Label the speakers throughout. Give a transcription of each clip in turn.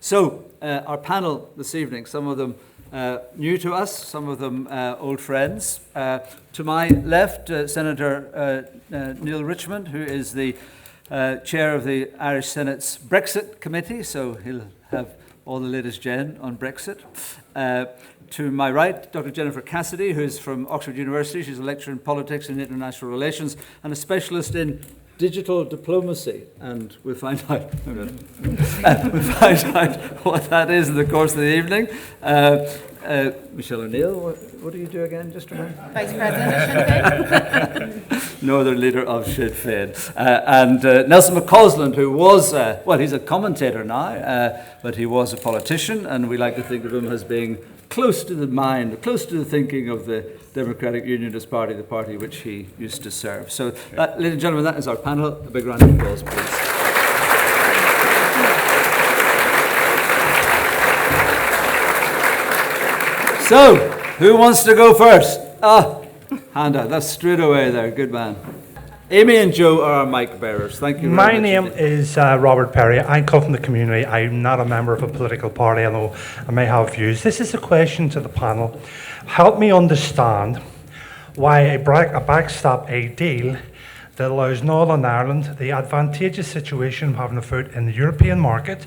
Speaker 1: So, our panel this evening, some of them new to us, some of them old friends. To my left, Senator Neil Richmond, who is the chair of the Irish Senate's Brexit Committee, so he'll have all the latest gen on Brexit. To my right, Dr. Jennifer Cassidy, who is from Oxford University. She's a lecturer in politics and international relations and a specialist in digital diplomacy, and we'll find out what that is in the course of the evening. Michelle O'Neill, what do you do again? Just remember.
Speaker 2: Vice President of Sinn Féin.
Speaker 1: Northern leader of Sinn Féin. And Nelson McCausland, who was, he's a commentator now, but he was a politician, and we like to think of him as being close to the mind, close to the thinking of the Democratic Unionist Party, the party which he used to serve. So, ladies and gentlemen, that is our panel. A big round of applause, please. So, who wants to go first? Hand out. That's straight away there. Good man. Amy and Joe are our mic bearers. Thank you very much.
Speaker 3: My name is Robert Perry. I come from the community. I'm not a member of a political party, although I may have views. This is a question to the panel. Help me understand why a backstop, a deal that allows Northern Ireland the advantageous situation of having a foot in the European market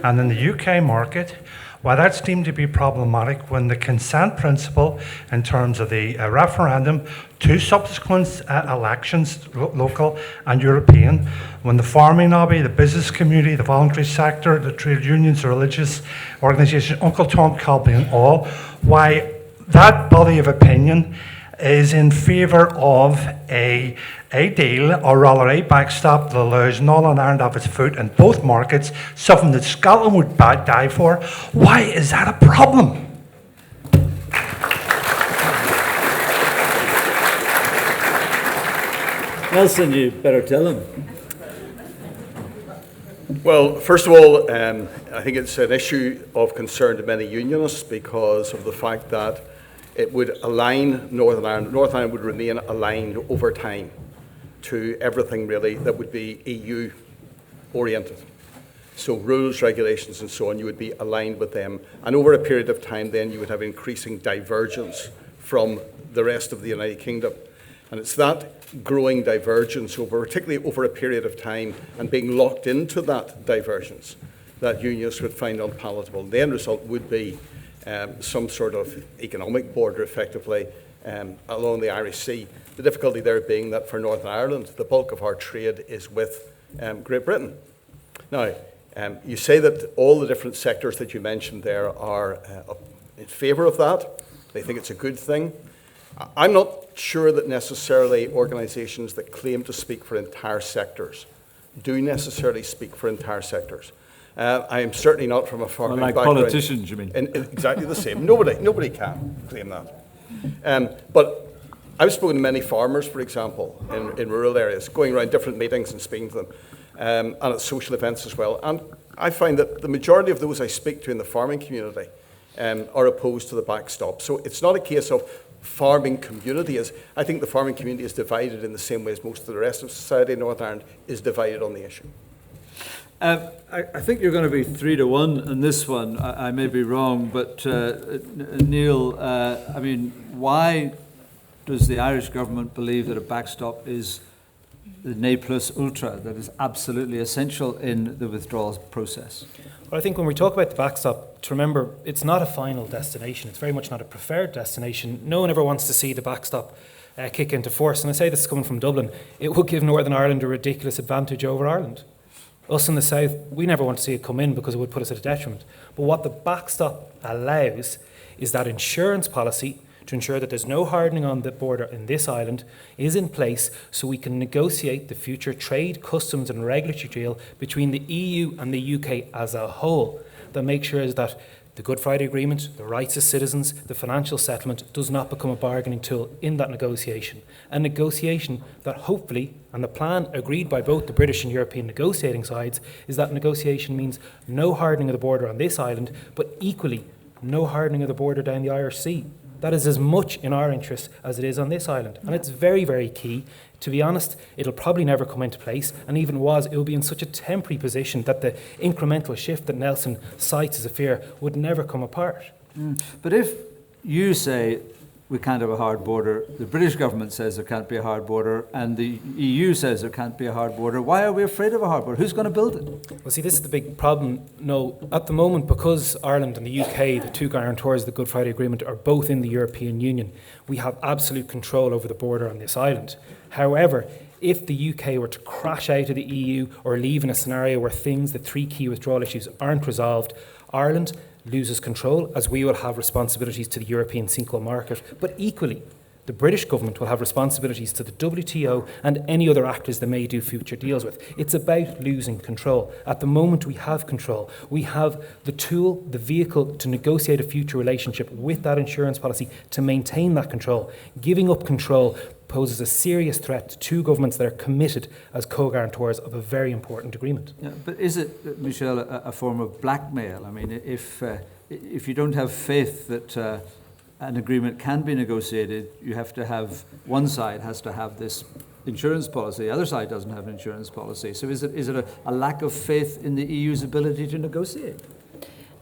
Speaker 3: and in the UK market, why that's deemed to be problematic when the consent principle in terms of the referendum to subsequent elections, local and European, when the farming lobby, the business community, the voluntary sector, the trade unions, the religious organisation, Uncle Tom Calby and all, why that body of opinion is in favour of a deal, or rather a backstop, that allows Northern Ireland to have its foot in both markets, something that Scotland would die for. Why is that a problem?
Speaker 1: Nelson, you better tell him.
Speaker 4: Well, first of all, I think it's an issue of concern to many unionists because of the fact that it would align Northern Ireland. Northern Ireland would remain aligned over time to everything really that would be EU oriented. So rules, regulations and so on, you would be aligned with them. And over a period of time then you would have increasing divergence from the rest of the United Kingdom. And it's that growing divergence, particularly over a period of time, and being locked into that divergence that unionists would find unpalatable. The end result would be some sort of economic border, effectively, along the Irish Sea. The difficulty there being that for Northern Ireland, the bulk of our trade is with Great Britain. Now, you say that all the different sectors that you mentioned there are in favour of that. They think it's a good thing. I'm not sure that necessarily organisations that claim to speak for entire sectors do necessarily speak for entire sectors. I am certainly not from a farming background.
Speaker 1: Like politicians, you mean?
Speaker 4: Exactly the same. Nobody can claim that. But I've spoken to many farmers, for example, in rural areas, going around different meetings and speaking to them, and at social events as well. And I find that the majority of those I speak to in the farming community are opposed to the backstop. So it's not a case of farming community. I think the farming community is divided in the same way as most of the rest of society in Northern Ireland is divided on the issue.
Speaker 1: I think you're going to be 3-1 on this one. I may be wrong, but Neil, why does the Irish government believe that a backstop is the ne plus ultra, that is absolutely essential in the withdrawal process?
Speaker 5: Well, I think when we talk about the backstop, to remember, it's not a final destination. It's very much not a preferred destination. No one ever wants to see the backstop kick into force. And I say this coming from Dublin. It would give Northern Ireland a ridiculous advantage over Ireland. Us in the south, we never want to see it come in because it would put us at a detriment. But what the backstop allows is that insurance policy to ensure that there's no hardening on the border in this island is in place so we can negotiate the future trade, customs and regulatory deal between the EU and the UK as a whole that makes sure that the Good Friday Agreement, the rights of citizens, the financial settlement does not become a bargaining tool in that negotiation. A negotiation that hopefully, and the plan agreed by both the British and European negotiating sides, is that negotiation means no hardening of the border on this island, but equally no hardening of the border down the Irish Sea. That is as much in our interest as it is on this island. And it's very, very key. To be honest, it'll probably never come into place. And even it will be in such a temporary position that the incremental shift that Nelson cites as a fear would never come apart.
Speaker 1: But if you say we can't have a hard border, the British government says there can't be a hard border, and the EU says there can't be a hard border, why are we afraid of a hard border? Who's going to build it?
Speaker 5: Well, see, this is the big problem. No, at the moment, because Ireland and the UK, the two guarantors of the Good Friday Agreement, are both in the European Union, we have absolute control over the border on this island. However, if the UK were to crash out of the EU or leave in a scenario where the three key withdrawal issues aren't resolved, Ireland loses control, as we will have responsibilities to the European single market. But equally, the British government will have responsibilities to the WTO and any other actors they may do future deals with. It's about losing control. At the moment, we have control. We have the tool, the vehicle to negotiate a future relationship with that insurance policy to maintain that control. Giving up control poses a serious threat to two governments that are committed as co-guarantors of a very important agreement.
Speaker 1: Yeah, but is it, Michelle, a form of blackmail? I mean, if you don't have faith that an agreement can be negotiated, you have to have, one side has to have this insurance policy, the other side doesn't have an insurance policy. So is it a lack of faith in the EU's ability to negotiate?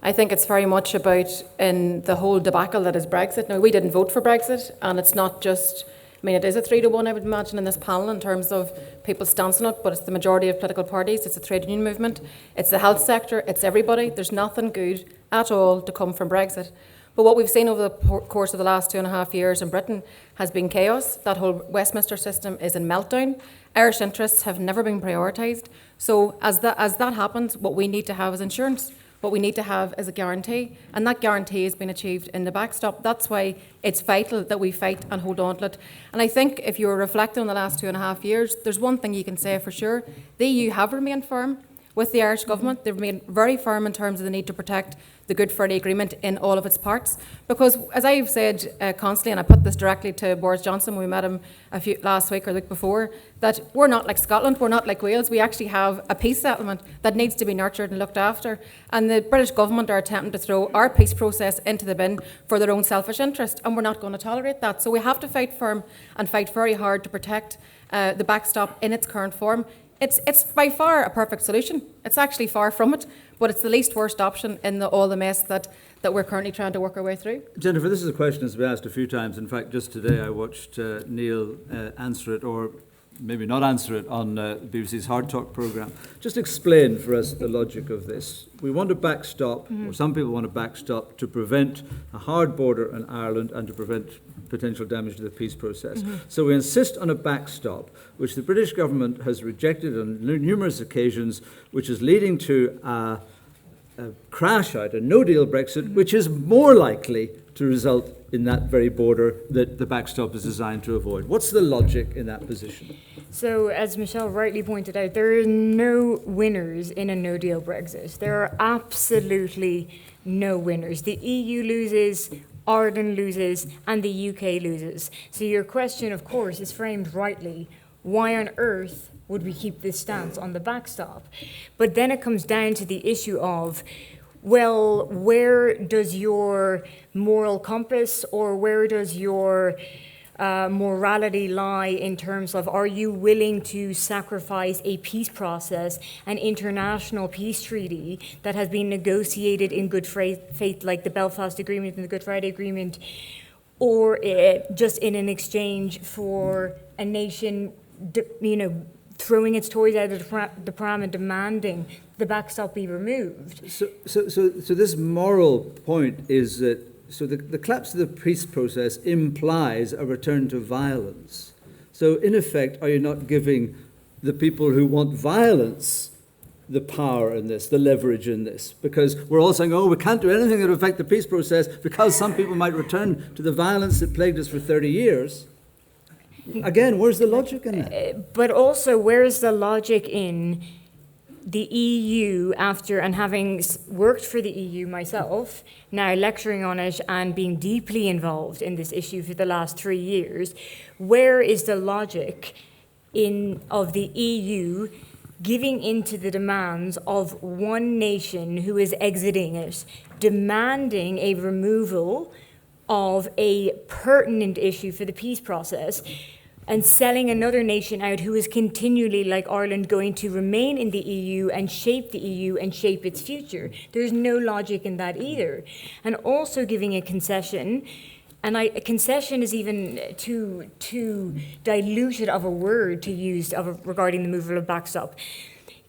Speaker 2: I think it's very much about in the whole debacle that is Brexit. Now, we didn't vote for Brexit, and it's not just, I mean, it is a 3-1, I would imagine, in this panel in terms of people's stance on it, but it's the majority of political parties, it's the trade union movement, it's the health sector, it's everybody. There's nothing good at all to come from Brexit. But what we've seen over the course of the last 2.5 years in Britain has been chaos. That whole Westminster system is in meltdown. Irish interests have never been prioritised. So as that happens, what we need to have is insurance. What we need to have is a guarantee, and that guarantee has been achieved in the backstop. That's why it's vital that we fight and hold on to it. And I think if you're reflecting on the last 2.5 years, there's one thing you can say for sure. The EU have remained firm with the Irish government. They've remained very firm in terms of the need to protect the Good Friday Agreement in all of its parts. Because, as I've said constantly, and I put this directly to Boris Johnson when we met him last week or the week before, that we're not like Scotland, we're not like Wales. We actually have a peace settlement that needs to be nurtured and looked after. And the British government are attempting to throw our peace process into the bin for their own selfish interest, and we're not going to tolerate that. So we have to fight firm and fight very hard to protect the backstop in its current form. It's by far a perfect solution. It's actually far from it, but it's the least worst option in all the mess that we're currently trying to work our way through.
Speaker 1: Jennifer, this is a question that's been asked a few times. In fact, just today I watched Neil answer it, or maybe not answer it, on BBC's Hard Talk programme. Just explain for us the logic of this. We want a backstop, or some people want a backstop, to prevent a hard border in Ireland and to prevent potential damage to the peace process. So we insist on a backstop, which the British government has rejected on numerous occasions, which is leading to a crash out, a no-deal Brexit, which is more likely to result in that very border that the backstop is designed to avoid. What's the logic in that position?
Speaker 6: So, as Michelle rightly pointed out, there are no winners in a no-deal Brexit. There are absolutely no winners. The EU loses, Ireland loses, and the UK loses. So your question, of course, is framed rightly. Why on earth would we keep this stance on the backstop? But then it comes down to the issue of, well, where does your moral compass or where does your morality lie in terms of, are you willing to sacrifice a peace process, an international peace treaty that has been negotiated in good faith, like the Belfast Agreement and the Good Friday Agreement, or just in an exchange for a nation, throwing its toys out of the pram and demanding the backstop be removed?
Speaker 1: So this moral point is that the collapse of the peace process implies a return to violence. So in effect, are you not giving the people who want violence the power in this, the leverage in this? Because we're all saying, we can't do anything that will affect the peace process because some people might return to the violence that plagued us for 30 years. Again, where's the logic in that?
Speaker 6: But also, where is the logic in the EU, and having worked for the EU myself, now lecturing on it and being deeply involved in this issue for the last 3 years, where is the logic of the EU giving into the demands of one nation who is exiting it, demanding a removal of a pertinent issue for the peace process and selling another nation out who is continually, like Ireland, going to remain in the EU and shape the EU and shape its future. There's no logic in that either. And also giving a concession, and a concession is even too diluted of a word to use regarding the removal of backstop.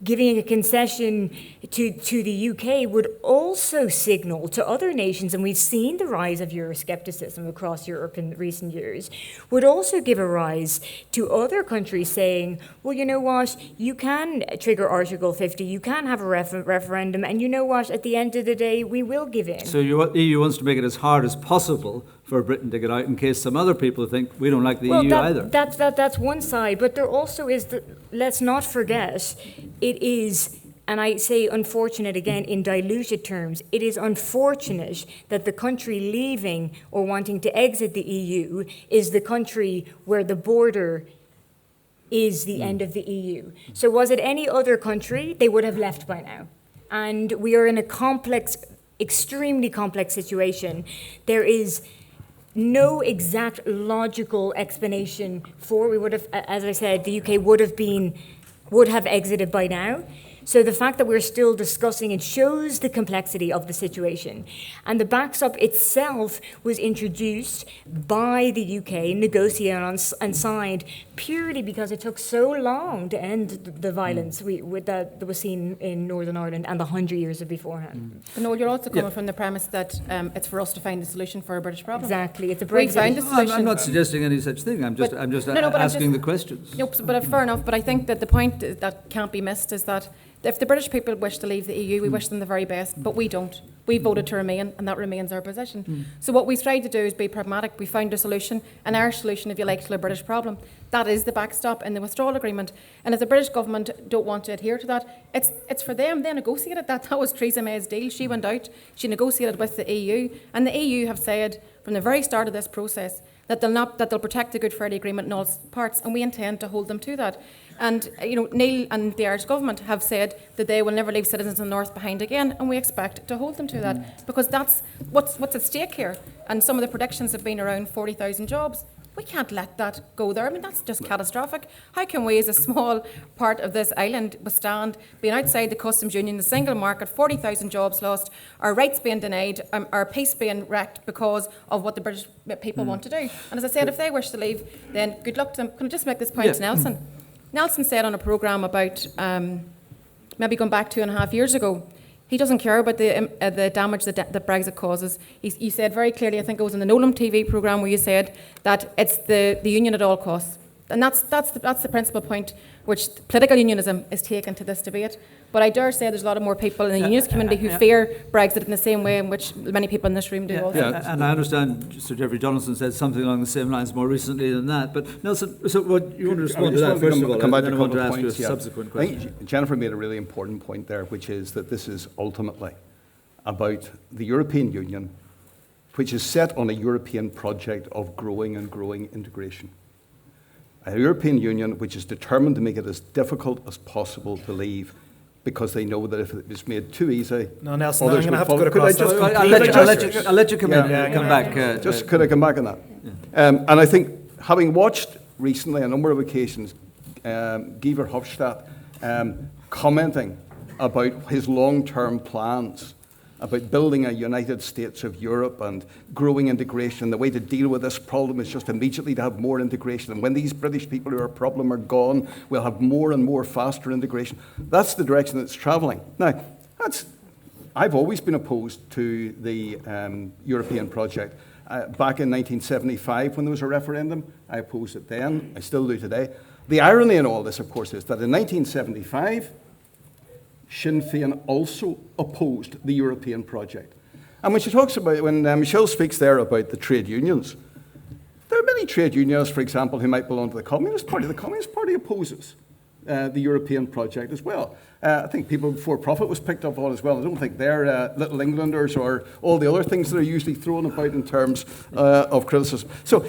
Speaker 6: Giving a concession to the UK would also signal to other nations, and we've seen the rise of Euroscepticism across Europe in recent years, would also give a rise to other countries saying, well, you know what, you can trigger Article 50, you can have a referendum, and you know what, at the end of the day, we will give in.
Speaker 1: So the EU wants to make it as hard as possible for Britain to get out in case some other people think we don't like the EU either.
Speaker 6: That's one side, but there also is, let's not forget, it is, and I say unfortunate again in diluted terms, it is unfortunate that the country leaving or wanting to exit the EU is the country where the border is the end of the EU. So was it any other country, they would have left by now. And we are in a complex, extremely complex situation. There is no exact logical explanation for. We would have, as I said, the UK would have exited by now. So the fact that we're still discussing it shows the complexity of the situation. And the backstop itself was introduced by the UK, negotiated and signed, purely because it took so long to end the violence that was seen in Northern Ireland and the 100 years beforehand.
Speaker 2: But Noel, you're also coming from the premise that it's for us to find a solution for a British problem.
Speaker 6: Exactly, it's a
Speaker 2: We
Speaker 6: Brexit.
Speaker 2: found a solution.
Speaker 1: I'm not suggesting any such thing. I'm just asking the questions.
Speaker 2: Nope, but fair enough. But I think that the point that can't be missed is that if the British people wish to leave the EU, we wish them the very best, but we don't. We voted to remain, and that remains our position. So what we've tried to do is be pragmatic. We found a solution, an Irish solution, if you like, to the British problem. That is the backstop and the withdrawal agreement. And if the British government don't want to adhere to that, it's for them. They negotiated that. That was Theresa May's deal. She went out, she negotiated with the EU, and the EU have said from the very start of this process that they'll protect the Good Friday Agreement in all parts, and we intend to hold them to that. And Neil and the Irish government have said that they will never leave citizens in the North behind again, and we expect to hold them to that, because that's what's at stake here. And some of the predictions have been around 40,000 jobs. We can't let that go there. I mean, that's just catastrophic. How can we, as a small part of this island, withstand being outside the customs union, the single market, 40,000 jobs lost, our rights being denied, our peace being wrecked because of what the British people want to do? And as I said, if they wish to leave, then good luck to them. Can I just make this point to Nelson? Nelson said on a programme about maybe going back 2.5 years ago, he doesn't care about the damage that Brexit causes. He said very clearly, I think it was in the Nolan TV programme, where you said that it's the union at all costs. And that's the principal point which political unionism is taken to this debate. But I dare say there's a lot of more people in the unionist community who fear Brexit in the same way in which many people in this room do also.
Speaker 1: Yeah, and I understand Sir Geoffrey Donaldson said something along the same lines more recently than that. But Nelson, so what you want to respond to that first of all, and then I want to ask you a subsequent question.
Speaker 4: I think Jennifer made a really important point there, which is that this is ultimately about the European Union, which is set on a European project of growing and growing integration. A European Union which is determined to make it as difficult as possible to leave, because they know that if it is made too easy...
Speaker 5: No, Nelson, I'm going to have to go across that.
Speaker 1: I'll let you come in. Come back.
Speaker 4: Could I come back on that? Yeah. And I think, having watched recently a number of occasions, Guy Verhofstadt commenting about his long-term plans, about building a United States of Europe and growing integration. The way to deal with this problem is just immediately to have more integration. And when these British people who are a problem are gone, we'll have more and more faster integration. That's the direction that's travelling. Now, I've always been opposed to the European project. Back in 1975, when there was a referendum, I opposed it then. I still do today. The irony in all this, of course, is that in 1975, Sinn Féin also opposed the European project. And when she talks about, when Michelle speaks there about the trade unions, there are many trade unions, for example, who might belong to the Communist Party. The Communist Party opposes the European project as well. I think People Before Profit was picked up on as well. I don't think they're Little Englanders or all the other things that are usually thrown about in terms of criticism. So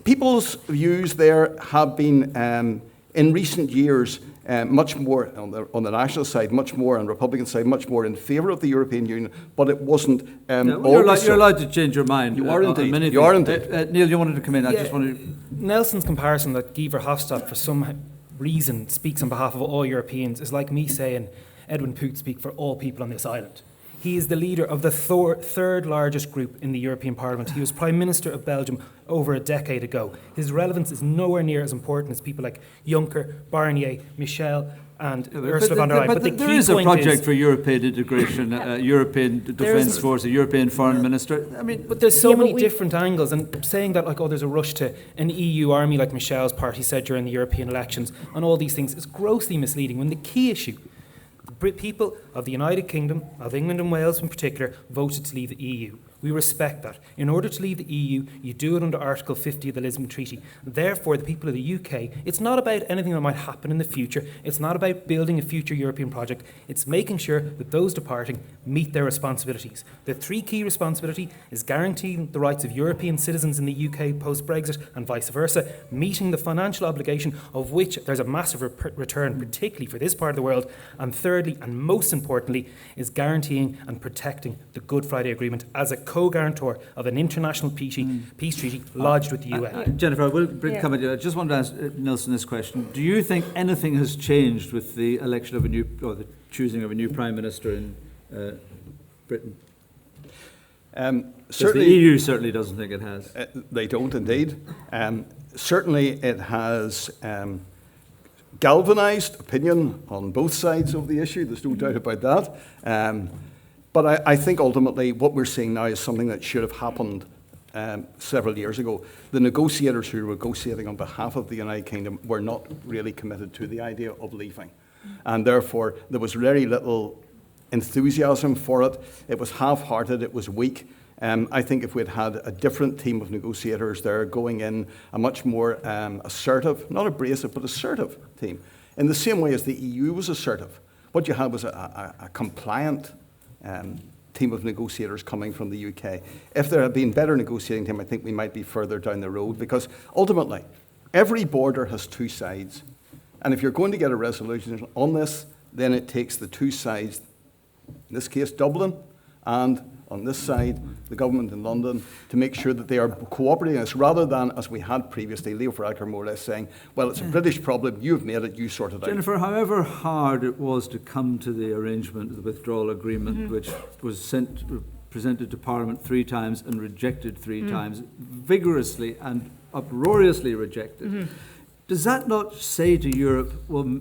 Speaker 4: people's views there have been, in recent years, much more on the national side, much more on the Republican side, much more in favour of the European Union, but it wasn't always
Speaker 1: you're allowed to change your mind.
Speaker 4: You are
Speaker 1: on
Speaker 4: indeed.
Speaker 1: many
Speaker 4: You are
Speaker 1: things.
Speaker 4: indeed.
Speaker 1: Neil, you wanted to come in. I just wanted to...
Speaker 5: Nelson's comparison that Guy Verhofstadt, for some reason, speaks on behalf of all Europeans is like me saying Edwin Poote speak for all people on this island. He is the leader of the third largest group in the European Parliament. He was Prime Minister of Belgium over a decade ago. His relevance is nowhere near as important as people like Juncker, Barnier, Michel, and Ursula von der Leyen. But
Speaker 1: there is a project for European integration, European Defence Force, a European Foreign Minister. I mean,
Speaker 5: but there's so many different angles, and saying that like, oh, there's a rush to an EU army like Michel's party said during the European elections, and all these things is grossly misleading. When the key issue, the people of the United Kingdom, of England and Wales in particular, voted to leave the EU. We respect that. In order to leave the EU, you do it under Article 50 of the Lisbon Treaty. Therefore, the people of the UK, it's not about anything that might happen in the future. It's not about building a future European project. It's making sure that those departing meet their responsibilities. The three key responsibility is guaranteeing the rights of European citizens in the UK post-Brexit and vice versa, meeting the financial obligation of which there's a massive return, particularly for this part of the world. And thirdly, and most importantly, is guaranteeing and protecting the Good Friday Agreement as a co-guarantor of an international peace treaty lodged with the UN.
Speaker 1: Jennifer, I will come at you. I just want to ask Nelson this question. Do you think anything has changed with the election of the choosing of a new Prime Minister in Britain?
Speaker 4: Certainly,
Speaker 1: the EU certainly doesn't think it has.
Speaker 4: They don't indeed. Certainly it has galvanised opinion on both sides of the issue. There's no doubt about that. But I think ultimately what we're seeing now is something that should have happened several years ago. The negotiators who were negotiating on behalf of the United Kingdom were not really committed to the idea of leaving. And therefore, there was very little enthusiasm for it. It was half-hearted, it was weak. I think if we'd had a different team of negotiators there going in, a much more assertive, not abrasive, but assertive team, in the same way as the EU was assertive, what you had was a compliant team of negotiators coming from the UK. If there had been better negotiating team, I think we might be further down the road, because ultimately, every border has two sides. And if you're going to get a resolution on this, then it takes the two sides, in this case Dublin, and on this side, the government in London, to make sure that they are cooperating us, rather than, as we had previously, Leo Varadkar more or less saying, well, it's a British problem, you've made it, you sort it out.
Speaker 1: Jennifer, however hard it was to come to the arrangement, the withdrawal agreement, which was presented to Parliament 3 times and rejected 3 times, vigorously and uproariously rejected, does that not say to Europe, well,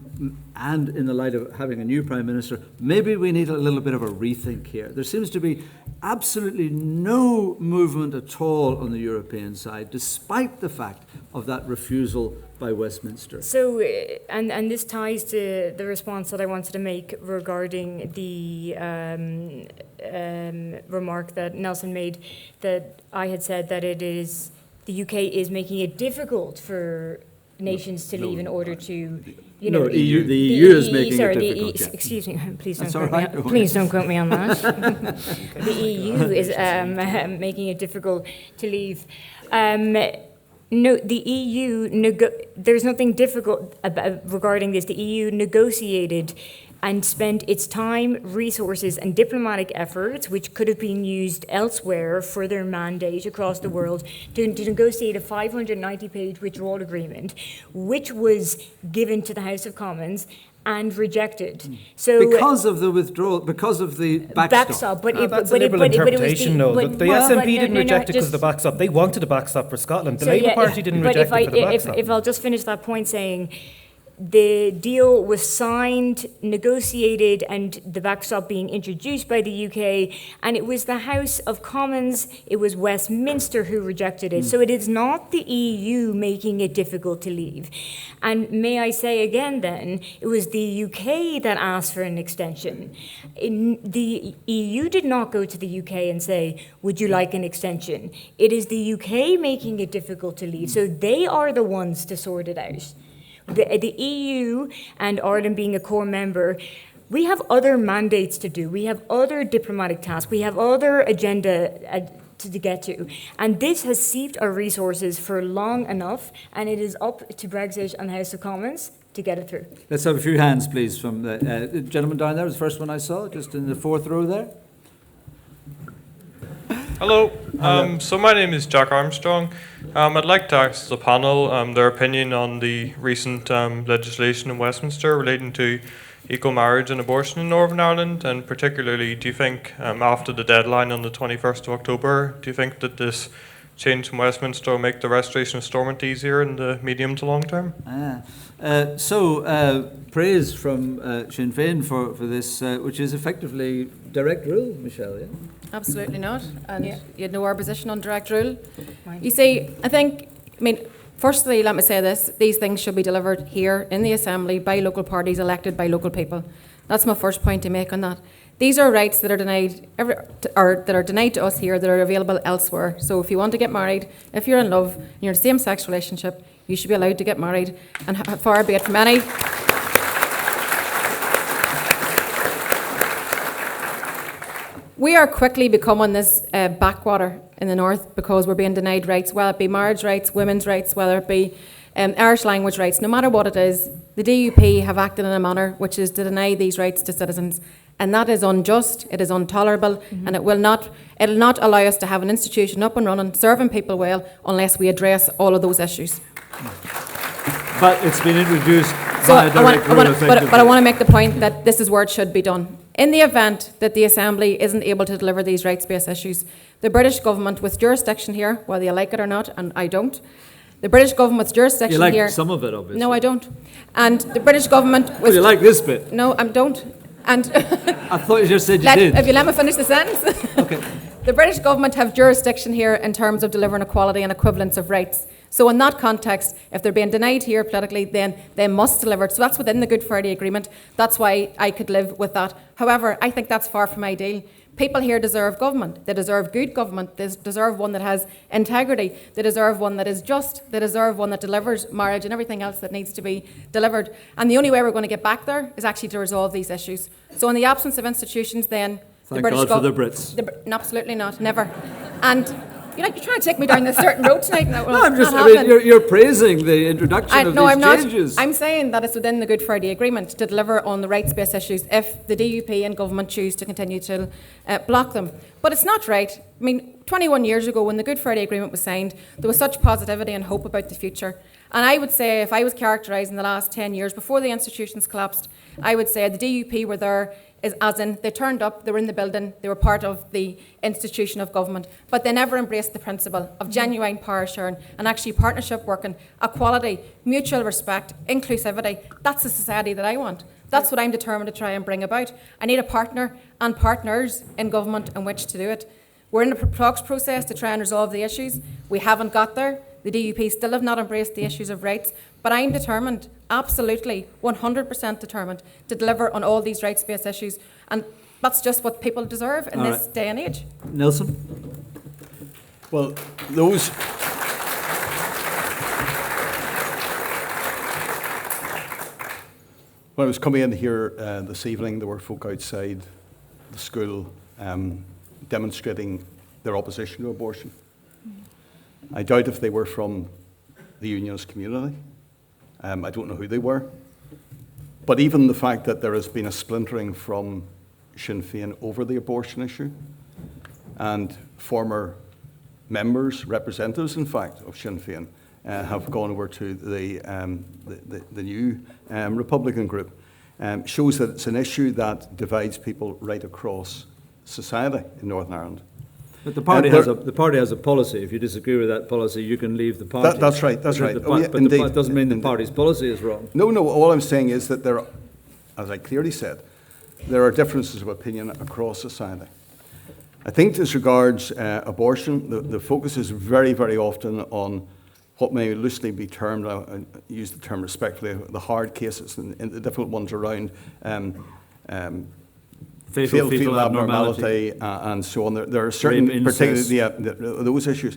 Speaker 1: and in the light of having a new Prime Minister, maybe we need a little bit of a rethink here? There seems to be absolutely no movement at all on the European side, despite the fact of that refusal by Westminster.
Speaker 6: So, and this ties to the response that I wanted to make regarding the remark that Nelson made, that I had said that the UK is making it difficult for nations to leave in order to,
Speaker 1: the EU is making it difficult.
Speaker 6: Excuse me, please don't.
Speaker 1: That's all right.
Speaker 6: Please don't quote me on that. The EU is making it difficult to leave. No, the EU. There's nothing difficult regarding this. The EU negotiated and spent its time, resources, and diplomatic efforts, which could have been used elsewhere for their mandate across the world, to negotiate a 590-page withdrawal agreement, which was given to the House of Commons and rejected. So
Speaker 1: because of the withdrawal, because of the backstop.
Speaker 5: That's a liberal interpretation, though. The SNP didn't reject it because of the backstop. They wanted a backstop for Scotland. The Labour Party didn't reject it for the backstop.
Speaker 6: If I'll just finish that point saying, the deal was signed, negotiated, and the backstop being introduced by the UK, and it was the House of Commons, it was Westminster who rejected it. So it is not the EU making it difficult to leave. And may I say again then, it was the UK that asked for an extension. The EU did not go to the UK and say, would you like an extension? It is the UK making it difficult to leave. So they are the ones to sort it out. The EU and Ireland being a core member, we have other mandates to do. We have other diplomatic tasks. We have other agenda to get to. And this has seeped our resources for long enough, and it is up to Brexit and the House of Commons to get it through.
Speaker 1: Let's have a few hands, please, from the gentleman down there was the first one I saw, just in the fourth row there.
Speaker 7: Hello. So my name is Jack Armstrong. I'd like to ask the panel their opinion on the recent legislation in Westminster relating to equal marriage and abortion in Northern Ireland, and particularly, do you think after the deadline on the 21st of October, do you think that this change in Westminster will make the restoration of Stormont easier in the medium to long term?
Speaker 1: Praise from Sinn Féin for this, which is effectively direct rule, Michelle, yeah?
Speaker 2: Absolutely not. And
Speaker 6: Yeah.
Speaker 2: you know our position on direct rule.
Speaker 6: Fine.
Speaker 2: You see, firstly, let me say this. These things should be delivered here in the Assembly by local parties elected by local people. That's my first point to make on that. These are rights that are denied, that are denied to us here that are available elsewhere. So if you want to get married, if you're in love, and you're in a same-sex relationship, you should be allowed to get married, and far be it from any. We are quickly becoming this backwater in the north because we're being denied rights, whether it be marriage rights, women's rights, whether it be Irish language rights. No matter what it is, the DUP have acted in a manner which is to deny these rights to citizens, and that is unjust, it is intolerable, and it'll not allow us to have an institution up and running, serving people well, unless we address all of those issues.
Speaker 1: But it's been introduced
Speaker 2: So
Speaker 1: by a direct rule, effectively.
Speaker 2: but I want to make the point that this is where it should be done. In the event that the Assembly isn't able to deliver these rights-based issues, the British government with jurisdiction here, whether you like it or not, and I don't, the British government with jurisdiction
Speaker 1: You like
Speaker 2: here...
Speaker 1: some of it, obviously.
Speaker 2: No, I don't. And the British government with...
Speaker 1: Well, you like this bit.
Speaker 2: No, I don't. And
Speaker 1: I thought you just said you did.
Speaker 2: if you let me finish the sentence.
Speaker 1: Okay.
Speaker 2: The British government have jurisdiction here in terms of delivering equality and equivalence of rights. So in that context, if they're being denied here politically, then they must deliver it. So that's within the Good Friday Agreement. That's why I could live with that. However, I think that's far from ideal. People here deserve government. They deserve good government. They deserve one that has integrity. They deserve one that is just. They deserve one that delivers marriage and everything else that needs to be delivered. And the only way we're going to get back there is actually to resolve these issues. So in the absence of institutions, then
Speaker 1: Thank God for the Brits.
Speaker 2: Absolutely not, never. And you're trying to take me down this certain road tonight. No,
Speaker 1: I'm just, you're praising the introduction of these changes.
Speaker 2: I'm saying that it's within the Good Friday Agreement to deliver on the rights-based issues if the DUP and government choose to continue to block them. But it's not right. 21 years ago when the Good Friday Agreement was signed, there was such positivity and hope about the future. And I would say, if I was characterising the last 10 years before the institutions collapsed, I would say the DUP were there as in they turned up, they were in the building, they were part of the institution of government, but they never embraced the principle of genuine power sharing and actually partnership working, equality, mutual respect, inclusivity. That's the society that I want. That's what I'm determined to try and bring about. I need a partner and partners in government in which to do it. We're in the talks process to try and resolve the issues. We haven't got there. The DUP still have not embraced the issues of rights, but I'm determined, absolutely, 100% determined, to deliver on all these rights-based issues, and that's just what people deserve in this day and age.
Speaker 1: Nelson?
Speaker 4: Well, those... When I was coming in here this evening, there were folk outside the school demonstrating their opposition to abortion. I doubt if they were from the unionist community. I don't know who they were. But even the fact that there has been a splintering from Sinn Féin over the abortion issue, and former members, representatives, in fact, of Sinn Féin have gone over to the new Republican group, shows that it's an issue that divides people right across society in Northern Ireland.
Speaker 1: But the party has a policy. If you disagree with that policy, you can leave the party.
Speaker 4: That's right. That's right.
Speaker 1: But it doesn't mean the party's policy is wrong.
Speaker 4: No. All I'm saying is that there, as I clearly said, there are differences of opinion across society. I think as regards abortion, the focus is very, very often on what may loosely be termed, I use the term respectfully, the hard cases and the difficult ones around fetal abnormality and so on. There are certain, particularly those issues.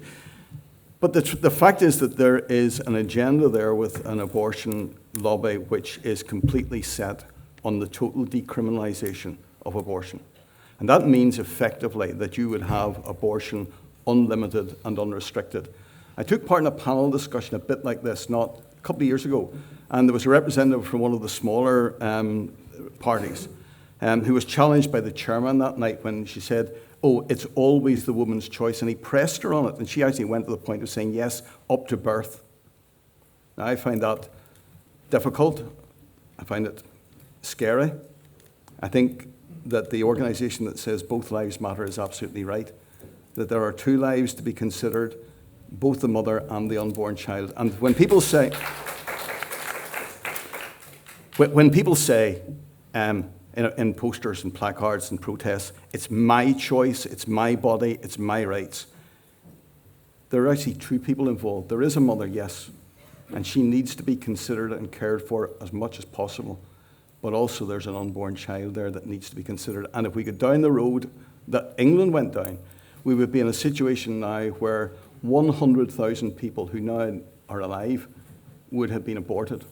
Speaker 4: But the fact is that there is an agenda there with an abortion lobby which is completely set on the total decriminalisation of abortion. And that means effectively that you would have abortion unlimited and unrestricted. I took part in a panel discussion a bit like this not couple of years ago, and there was a representative from one of the smaller parties who was challenged by the chairman that night when she said, "Oh, it's always the woman's choice," and he pressed her on it, and she actually went to the point of saying, "Yes, up to birth." Now, I find that difficult. I find it scary. I think that the organisation that says both lives matter is absolutely right, that there are two lives to be considered, both the mother and the unborn child. And when people say, in posters and placards and protests, it's my choice, it's my body, it's my rights, there are actually two people involved. There is a mother, yes, and she needs to be considered and cared for as much as possible. But also there's an unborn child there that needs to be considered. And if we go down the road that England went down, we would be in a situation now where 100,000 people who now are alive would have been aborted.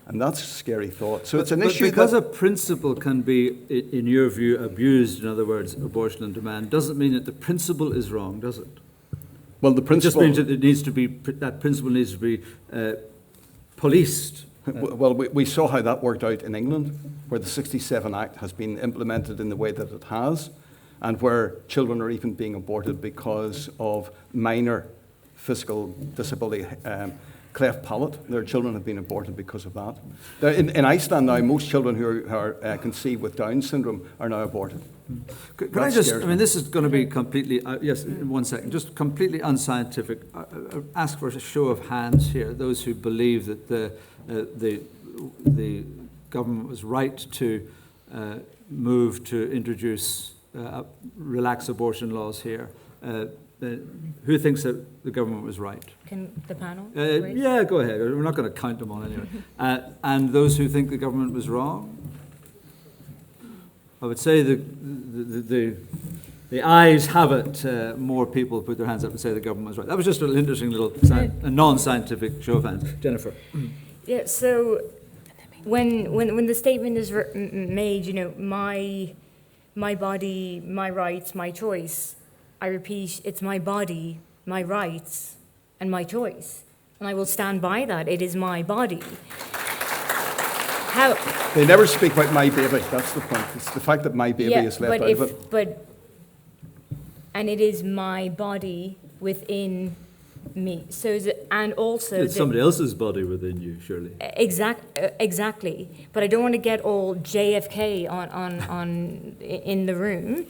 Speaker 4: And that's a scary thought. So it's an issue
Speaker 1: because a principle can be, in your view, abused, in other words, abortion on demand, doesn't mean that the principle is wrong, does it?
Speaker 4: Well, the principle...
Speaker 1: It just means that it needs to be, that principle needs to be policed.
Speaker 4: Well, we saw how that worked out in England, where the 67 Act has been implemented in the way that it has, and where children are even being aborted because of minor physical disability, cleft palate. Their children have been aborted because of that. In Iceland now, most children who are conceived with Down syndrome are now aborted.
Speaker 1: Could I just, I mean, this is going to be completely, yes, in 1 second, just completely unscientific. Ask for a show of hands here, those who believe that the government was right to move to introduce relax abortion laws here. Who thinks that the government was right?
Speaker 6: Can the panel?
Speaker 1: Yeah, go ahead. We're not going to count them all anyway. And those who think the government was wrong? I would say the ayes have it. More people put their hands up and say the government was right. That was just an interesting little non-scientific show of hands. Jennifer.
Speaker 6: Yeah. So when the statement is made, you know, my body, my rights, my choice. I repeat, it's my body, my rights, and my choice, and I will stand by that. It is my body. How?
Speaker 4: They never speak about my baby. That's the point. It's the fact that my baby is left out of it.
Speaker 6: And it is my body within me. So, and also
Speaker 1: it's somebody else's body within you, surely.
Speaker 6: Exactly. But I don't want to get all JFK on in the room.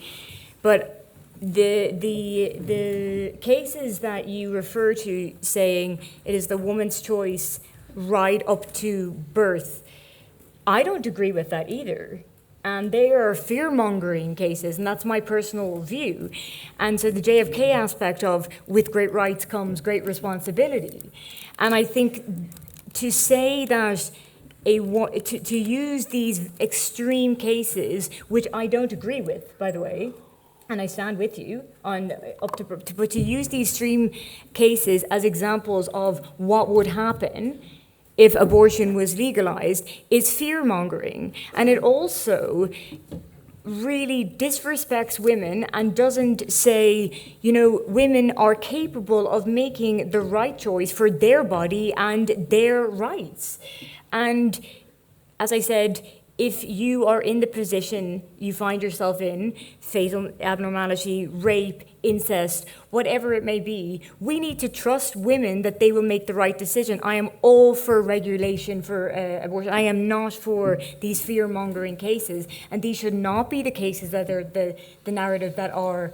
Speaker 6: But the cases that you refer to, saying it is the woman's choice right up to birth, I don't agree with that either. And they are fear-mongering cases, and that's my personal view. And so the JFK aspect of with great rights comes great responsibility. And I think to say that to use these extreme cases, which I don't agree with, by the way, and I stand with you on up to, but to use these extreme cases as examples of what would happen if abortion was legalized is fear-mongering. And it also really disrespects women and doesn't say, you know, women are capable of making the right choice for their body and their rights. And as I said, if you are in the position you find yourself in, fatal abnormality, rape, incest, whatever it may be, we need to trust women that they will make the right decision. I am all for regulation for abortion. I am not for these fear-mongering cases, and these should not be the cases that are the narrative that are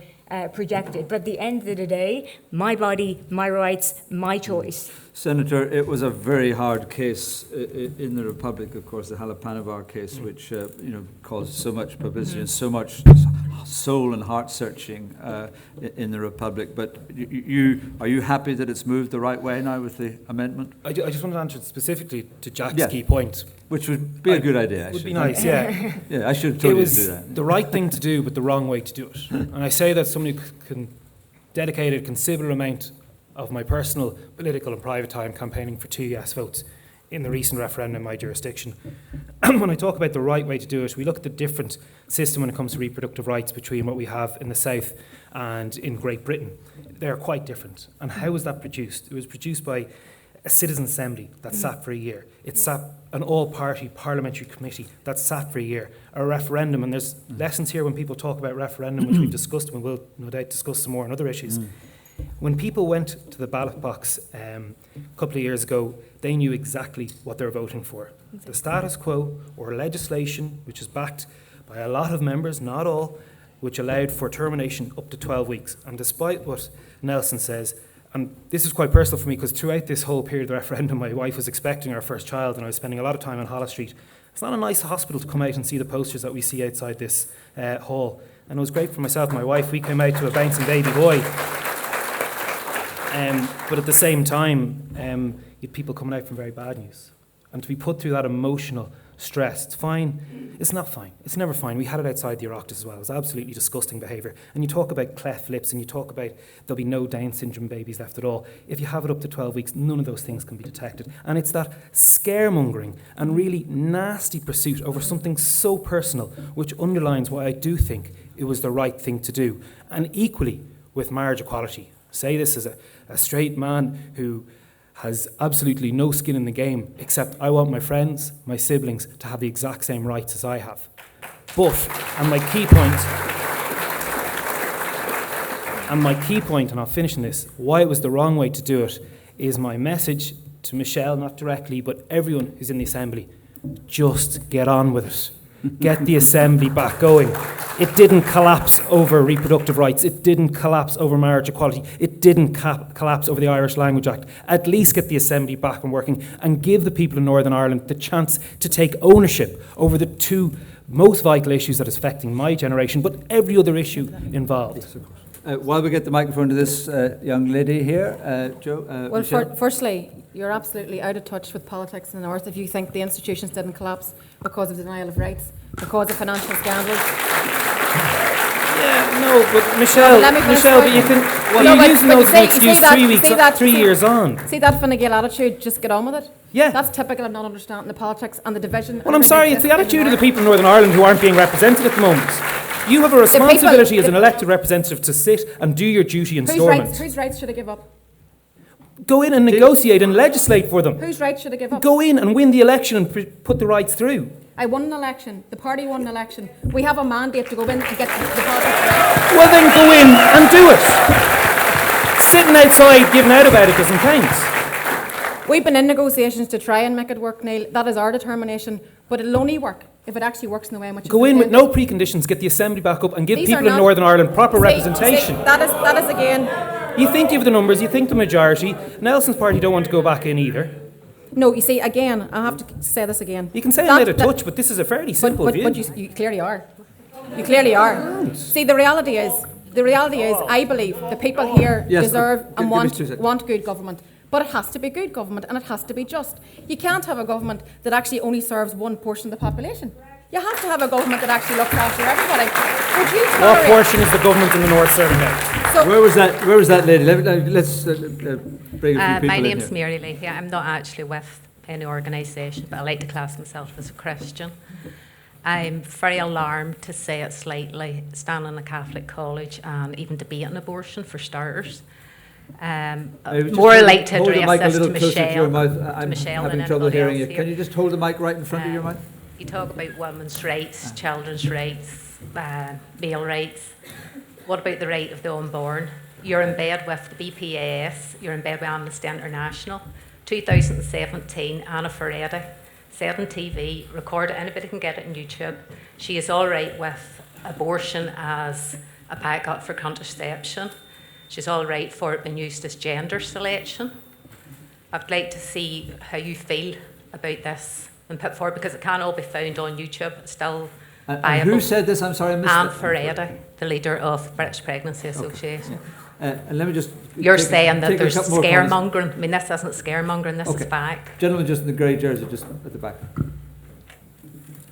Speaker 6: projected. But at the end of the day, my body, my rights, my choice.
Speaker 1: Senator, it was a very hard case in the Republic, of course, the Halappanavar case, which caused so much publicity and so much soul and heart searching in the Republic. But are you happy that it's moved the right way now with the amendment?
Speaker 5: I just want to answer specifically to Jack's key point.
Speaker 1: Which would be a good idea, actually.
Speaker 5: Would be nice, yeah.
Speaker 1: Yeah, I should have told you to do that.
Speaker 5: It was the right thing to do, but the wrong way to do it. And I say that somebody can dedicate a considerable amount of my personal, political and private time campaigning for 2 yes votes in the recent referendum in my jurisdiction. When I talk about the right way to do it, we look at the different system when it comes to reproductive rights between what we have in the South and in Great Britain. They're quite different. And how was that produced? It was produced by a citizen assembly that sat for a year. It sat an all-party parliamentary committee that sat for a year. A referendum, and there's lessons here when people talk about referendum, which we've discussed, and we'll no doubt discuss some more on other issues. When people went to the ballot box a couple of years ago, they knew exactly what they were voting for. The status quo, or legislation, which is backed by a lot of members, not all, which allowed for termination up to 12 weeks. And despite what Nelson says, and this is quite personal for me because throughout this whole period of the referendum, my wife was expecting our first child and I was spending a lot of time on Holles Street. It's not a nice hospital to come out and see the posters that we see outside this hall. And it was great for myself and my wife. We came out to a bouncing baby boy. But at the same time, you had people coming out from very bad news. And to be put through that emotional stress, it's fine. It's not fine. It's never fine. We had it outside the Oireachtas as well. It was absolutely disgusting behaviour. And you talk about cleft lips and you talk about there'll be no Down syndrome babies left at all. If you have it up to 12 weeks, none of those things can be detected. And it's that scaremongering and really nasty pursuit over something so personal, which underlines why I do think it was the right thing to do. And equally with marriage equality. I say this as a straight man who has absolutely no skin in the game, except I want my friends, my siblings, to have the exact same rights as I have. But, and my key point, and I'll finish on this, why it was the wrong way to do it, is my message to Michelle, not directly, but everyone who's in the Assembly, just get on with it. Get the Assembly back going. It didn't collapse over reproductive rights. It didn't collapse over marriage equality. It didn't collapse over the Irish Language Act. At least get the Assembly back and working and give the people in Northern Ireland the chance to take ownership over the two most vital issues that is affecting my generation, but every other issue involved.
Speaker 1: While we get the microphone to this young lady here, Joe.
Speaker 2: Well,
Speaker 1: Michelle?
Speaker 2: firstly, you're absolutely out of touch with politics in the North if you think the institutions didn't collapse because of denial of rights, because of financial scandals.
Speaker 5: Yeah, no, but Michelle, but you can. Well, you're using those as an excuse 3 years on.
Speaker 2: See that Fine Gael attitude? Just get on with it.
Speaker 5: Yeah.
Speaker 2: That's typical of not understanding the politics and the division.
Speaker 5: Well, I'm sorry, it's the attitude of the people in Northern Ireland who aren't being represented at the moment. You have a responsibility as an elected representative to sit and do your duty in Stormont.
Speaker 2: Whose rights should I give up?
Speaker 5: Go in and negotiate and legislate for them.
Speaker 2: Whose rights should I give up?
Speaker 5: Go in and win the election and put the rights through.
Speaker 2: I won an election. The party won an election. We have a mandate to go in and get the party.
Speaker 5: Well, then go in and do it. Sitting outside giving out about it doesn't count.
Speaker 2: We've been in negotiations to try and make it work, Neil. That is our determination. But it'll only work if it actually works in the way in which
Speaker 5: go in with no preconditions, get the Assembly back up and give people in Northern Ireland proper representation.
Speaker 2: That is again...
Speaker 5: You think you have the numbers, you think the majority. Nelson's party don't want to go back in either.
Speaker 2: No, you see, again, I have to say this again.
Speaker 5: You can say I'm out of touch, but this is a fairly simple view.
Speaker 2: But you clearly are. You clearly are. See, the reality is, I believe the people here deserve and want good government. But it has to be good government and it has to be just. You can't have a government that actually only serves one portion of the population. You have to have a government that actually looks after everybody.
Speaker 5: What portion is the government in the North serving out?
Speaker 1: So where was that lady? Let's bring a few people
Speaker 8: My
Speaker 1: in
Speaker 8: name's
Speaker 1: here.
Speaker 8: Mary Lee. Yeah, I'm not actually with any organisation, but I like to class myself as a Christian. I'm very alarmed to say it slightly, standing in a Catholic college and even debating abortion for starters. More like to address this to Michelle.
Speaker 1: I'm
Speaker 8: Michelle
Speaker 1: having
Speaker 8: and
Speaker 1: trouble hearing you.
Speaker 8: here.
Speaker 1: Can you just hold the mic right in front of your mouth?
Speaker 8: You talk about women's rights, children's rights, male rights. What about the right of the unborn? You're in bed with the BPAS, you're in bed with Amnesty International. 2017, Anna Ferretti said on TV, recorded, anybody can get it on YouTube, she is all right with abortion as a backup for contraception. She's all right for it being used as gender selection. I'd like to see how you feel about this and put forward, because it can all be found on YouTube. It's still
Speaker 1: and who said this? I'm sorry, I missed
Speaker 8: Anne
Speaker 1: it.
Speaker 8: Ferretti, the leader of British Pregnancy Association.
Speaker 1: And let me just...
Speaker 8: You're saying that there's
Speaker 1: a couple more comments.
Speaker 8: scaremongering. I mean, this isn't scaremongering, this is fact.
Speaker 1: Gentleman just in the grey jersey, just at the back.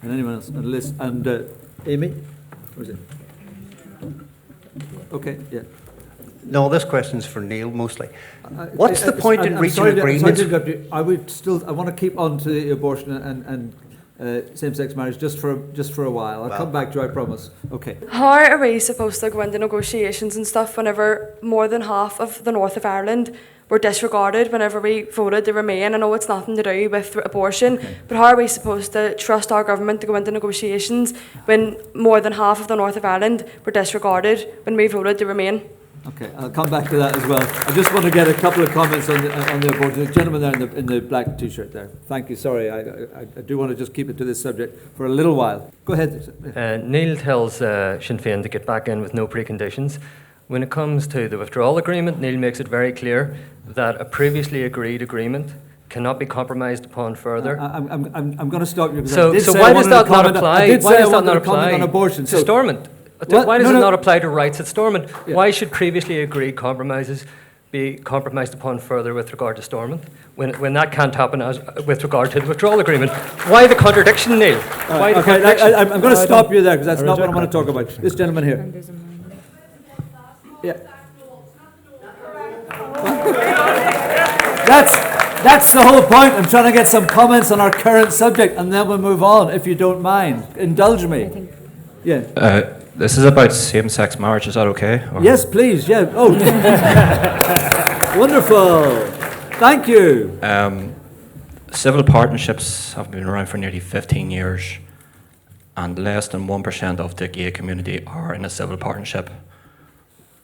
Speaker 1: And anyone else? And Liz and Amy? Or is it? Okay, yeah.
Speaker 9: No, this question's for Neil mostly. What's the point in reaching agreement?
Speaker 1: I want to keep on to the abortion and same-sex marriage just for a while. I'll come back to you, I promise. Okay.
Speaker 10: How are we supposed to go into negotiations and stuff whenever more than half of the north of Ireland were disregarded whenever we voted to remain. I know it's nothing to do with abortion, but how are we supposed to trust our government to go into negotiations when more than half of the north of Ireland were disregarded when we voted to remain?
Speaker 1: Okay, I'll come back to that as well. I just want to get a couple of comments on the abortion. The gentleman there in the black T-shirt there. Thank you. Sorry, I do want to just keep it to this subject for a little while. Go ahead.
Speaker 11: Neil tells Sinn Féin to get back in with no preconditions. When it comes to the withdrawal agreement, Neil makes it very clear that a previously agreed agreement cannot be compromised upon further.
Speaker 1: I'm going to stop you.
Speaker 11: So why does that not apply? Why does that not apply
Speaker 1: on abortion?
Speaker 11: to Stormont? Why does it not apply to rights at Stormont? Yeah. Why should previously agreed compromises be compromised upon further with regard to Stormont when that can't happen as with regard to the withdrawal agreement? Why the contradiction, Neil? Why the contradiction?
Speaker 1: I'm going to stop you there because that's not what I want to talk about. This gentleman here. Yeah. That's the whole point. I'm trying to get some comments on our current subject and then we'll move on, if you don't mind. Indulge me. Yeah.
Speaker 12: This is about same-sex marriage. Is that okay? Or?
Speaker 1: Yes, please. Yeah. Oh, wonderful. Thank you.
Speaker 12: Civil partnerships have been around for nearly 15 years, and less than 1% of the gay community are in a civil partnership.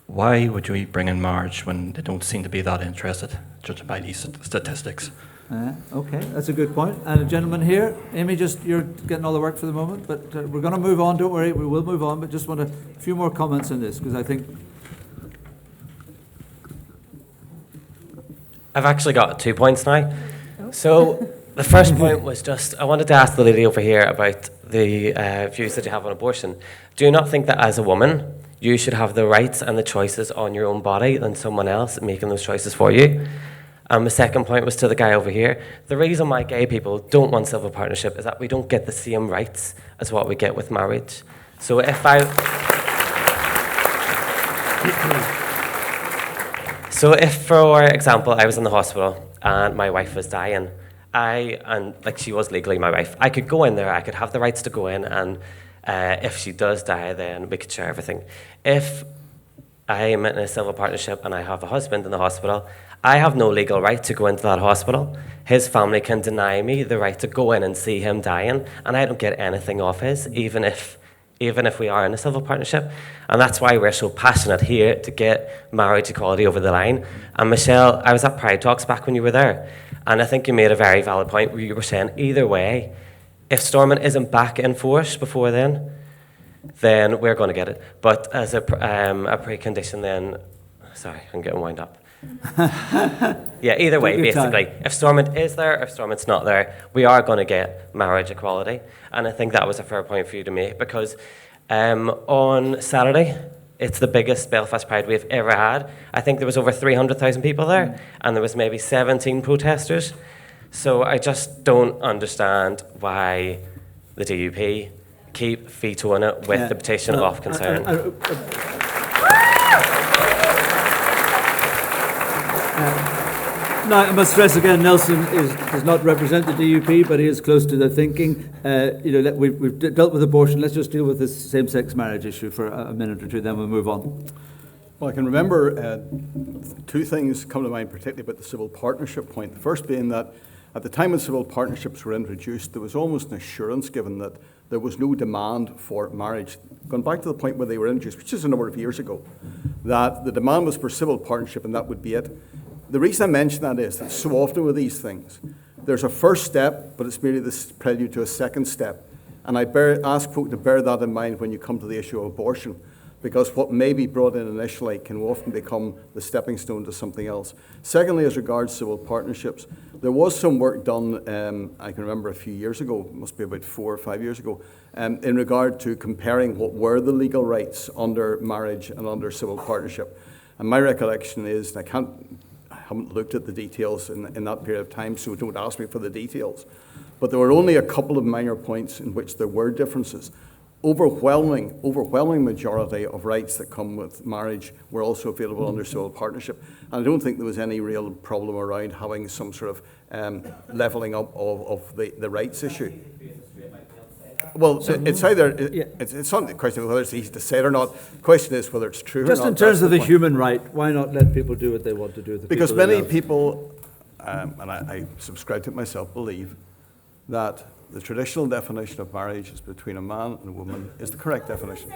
Speaker 12: Why would we bring in marriage when they don't seem to be that interested, judging by these statistics?
Speaker 1: Okay, that's a good point. And a gentleman here, Amy, you're getting all the work for the moment, but we're going to move on. Don't worry, we will move on. But just want a few more comments on this because I think
Speaker 13: I've actually got 2 points now. So the first point was just I wanted to ask the lady over here about the views that you have on abortion. Do you not think that as a woman you should have the rights and the choices on your own body than someone else making those choices for you? And the second point was to the guy over here. The reason why gay people don't want civil partnership is that we don't get the same rights as what we get with marriage. So if for example, I was in the hospital and my wife was dying, she was legally my wife, I could go in there, I could have the rights to go in, and if she does die, then we could share everything. If I'm in a civil partnership and I have a husband in the hospital, I have no legal right to go into that hospital. His family can deny me the right to go in and see him dying, and I don't get anything off his, even if we are in a civil partnership. And that's why we're so passionate here to get marriage equality over the line. And Michelle, I was at Pride Talksback when you were there, and I think you made a very valid point where you were saying either way, if Stormont isn't back in force before then we're going to get it. But as a precondition then, sorry, I'm getting wound up. Yeah, either way, basically. If Stormont is there, if Stormont's not there, we are going to get marriage equality. And I think that was a fair point for you to make because on Saturday, it's the biggest Belfast Pride we've ever had. I think there was over 300,000 people there, and there was maybe 17 protesters. So I just don't understand why the DUP keep vetoing it with the petition of concern.
Speaker 1: Now, I must stress again, Nelson does not represent the DUP, but he is close to their thinking. We've dealt with abortion. Let's just deal with this same-sex marriage issue for a minute or two, then we'll move on.
Speaker 4: Well, I can remember two things come to mind, particularly about the civil partnership point. The first being that at the time when civil partnerships were introduced, there was almost an assurance given that there was no demand for marriage. Going back to the point where they were introduced, which is a number of years ago, that the demand was for civil partnership and that would be it. The reason I mention that is that so often with these things, there's a first step, but it's merely the prelude to a second step. And I ask folk to bear that in mind when you come to the issue of abortion, because what may be brought in initially can often become the stepping stone to something else. Secondly, as regards civil partnerships, there was some work done, I can remember a few years ago, it must be about 4 or 5 years ago, in regard to comparing what were the legal rights under marriage and under civil partnership. And my recollection is, and I haven't looked at the details in that period of time, so don't ask me for the details, but there were only a couple of minor points in which there were differences. Overwhelming majority of rights that come with marriage were also available under civil partnership. And I don't think there was any real problem around having some sort of levelling up of the rights issue. Well, it's either, it's not a question of whether it's easy to say it or not. The question is whether it's true or not.
Speaker 1: Just in terms of the human right, why not let people do what they want to do with the
Speaker 4: because
Speaker 1: people they
Speaker 4: many
Speaker 1: love?
Speaker 4: people, and I subscribe to it myself, believe that the traditional definition of marriage is between a man and a woman is the correct definition.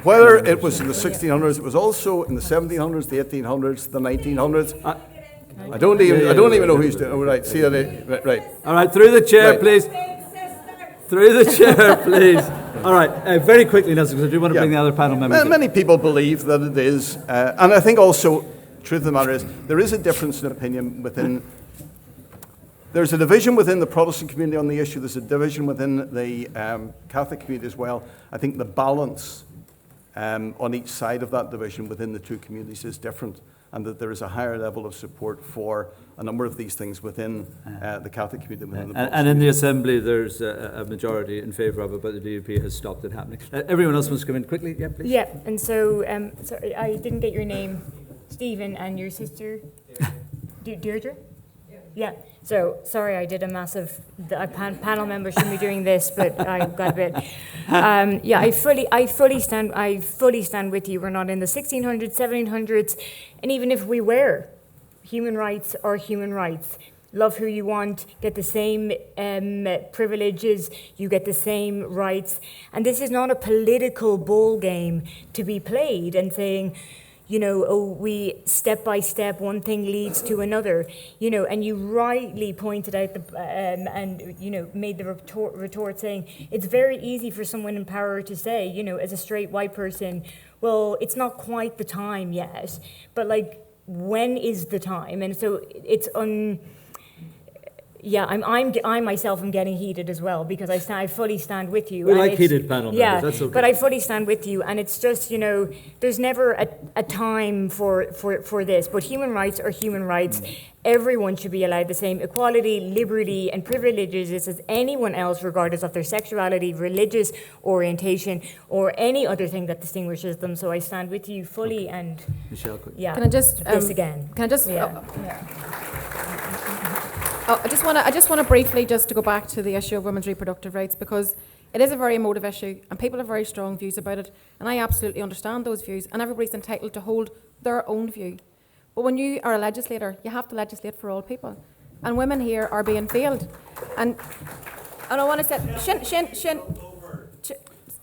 Speaker 4: Whether it was in the 1600s, it was also in the 1700s, the 1800s, the 1900s. I don't even know who's doing it. Right, see that? Right.
Speaker 1: All right, through the chair, please. Through the chair, please. All right, very quickly, Nelson, because I do want to bring the other panel members in.
Speaker 4: Many people believe that it is, and I think also, truth of the matter is, there is a difference in opinion within. There's a division within the Protestant community on the issue. There's a division within the Catholic community as well. I think the balance on each side of that division within the two communities is different, and that there is a higher level of support for a number of these things within the Catholic community. Within the
Speaker 1: and in the Assembly, there's a majority in favour of it, but the DUP has stopped it happening. Everyone else wants to come in quickly? Yeah, please.
Speaker 6: Yeah, and so, sorry, I didn't get your name, Stephen, and your sister? Deirdre? Yeah. So, sorry, I did a massive, panel member shouldn't be doing this, but I got a bit. Yeah, I fully stand with you. We're not in the 1600s, 1700s, and even if we were, human rights are human rights. Love who you want, get the same privileges, you get the same rights. And this is not a political ball game to be played and saying, you know, oh, we step by step, one thing leads to another, you know, and you rightly pointed out and, you know, made the retort saying it's very easy for someone in power to say, you know, as a straight white person, well, it's not quite the time yet, but like, when is the time? And so it's yeah, I myself am getting heated as well because I fully stand with you.
Speaker 1: We like heated panel members,
Speaker 6: yeah,
Speaker 1: that's okay.
Speaker 6: But I fully stand with you, and it's just, you know, there's never a time for this, but human rights are human rights. Everyone should be allowed the same equality, liberty, and privileges as anyone else, regardless of their sexuality, religious orientation, or any other thing that distinguishes them. So I stand with you fully, and
Speaker 1: Michelle, quick.
Speaker 6: yeah.
Speaker 2: Can I just
Speaker 6: this again?
Speaker 2: Can I just?
Speaker 6: Yeah.
Speaker 2: I just want to briefly just to go back to the issue of women's reproductive rights, because it is a very emotive issue and people have very strong views about it, and I absolutely understand those views, and everybody's entitled to hold their own view. But when you are a legislator, you have to legislate for all people, and women here are being failed. And I want to say, Shin.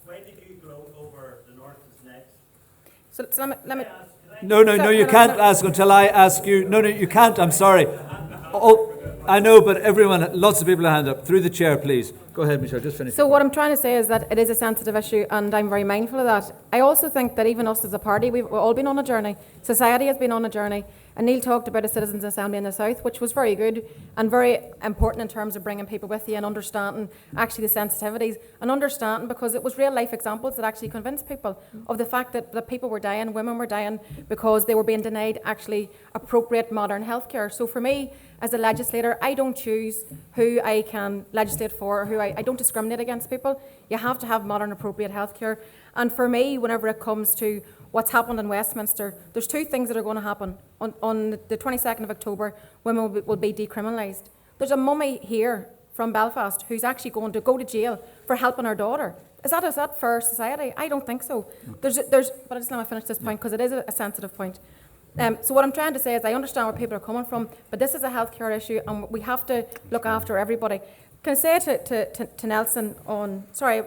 Speaker 14: When did you gloat over the North is next?
Speaker 2: So let me.
Speaker 1: No, you can't ask until I ask you. No, you can't. I'm sorry. Oh, I know, but everyone, lots of people have hand up. Through the chair, please. Go ahead, Michelle, just finish.
Speaker 2: So what I'm trying to say is that it is a sensitive issue, and I'm very mindful of that. I also think that even us as a party, we've all been on a journey. Society has been on a journey. And Neil talked about a Citizens' Assembly in the South, which was very good and very important in terms of bringing people with you and understanding actually the sensitivities and understanding, because it was real life examples that actually convinced people of the fact that people were dying, women were dying, because they were being denied actually appropriate modern healthcare. So for me, as a legislator, I don't choose who I can legislate for, or who I don't discriminate against people. You have to have modern appropriate healthcare. And for me, whenever it comes to what's happened in Westminster, there's two things that are going to happen. On the 22nd of October, women will be decriminalised. There's a mummy here from Belfast who's actually going to go to jail for helping her daughter. Is that fair society? I don't think so. But I just want to finish this point because it is a sensitive point. So what I'm trying to say is I understand where people are coming from, but this is a healthcare issue and we have to look after everybody. Can I say to Nelson on, sorry,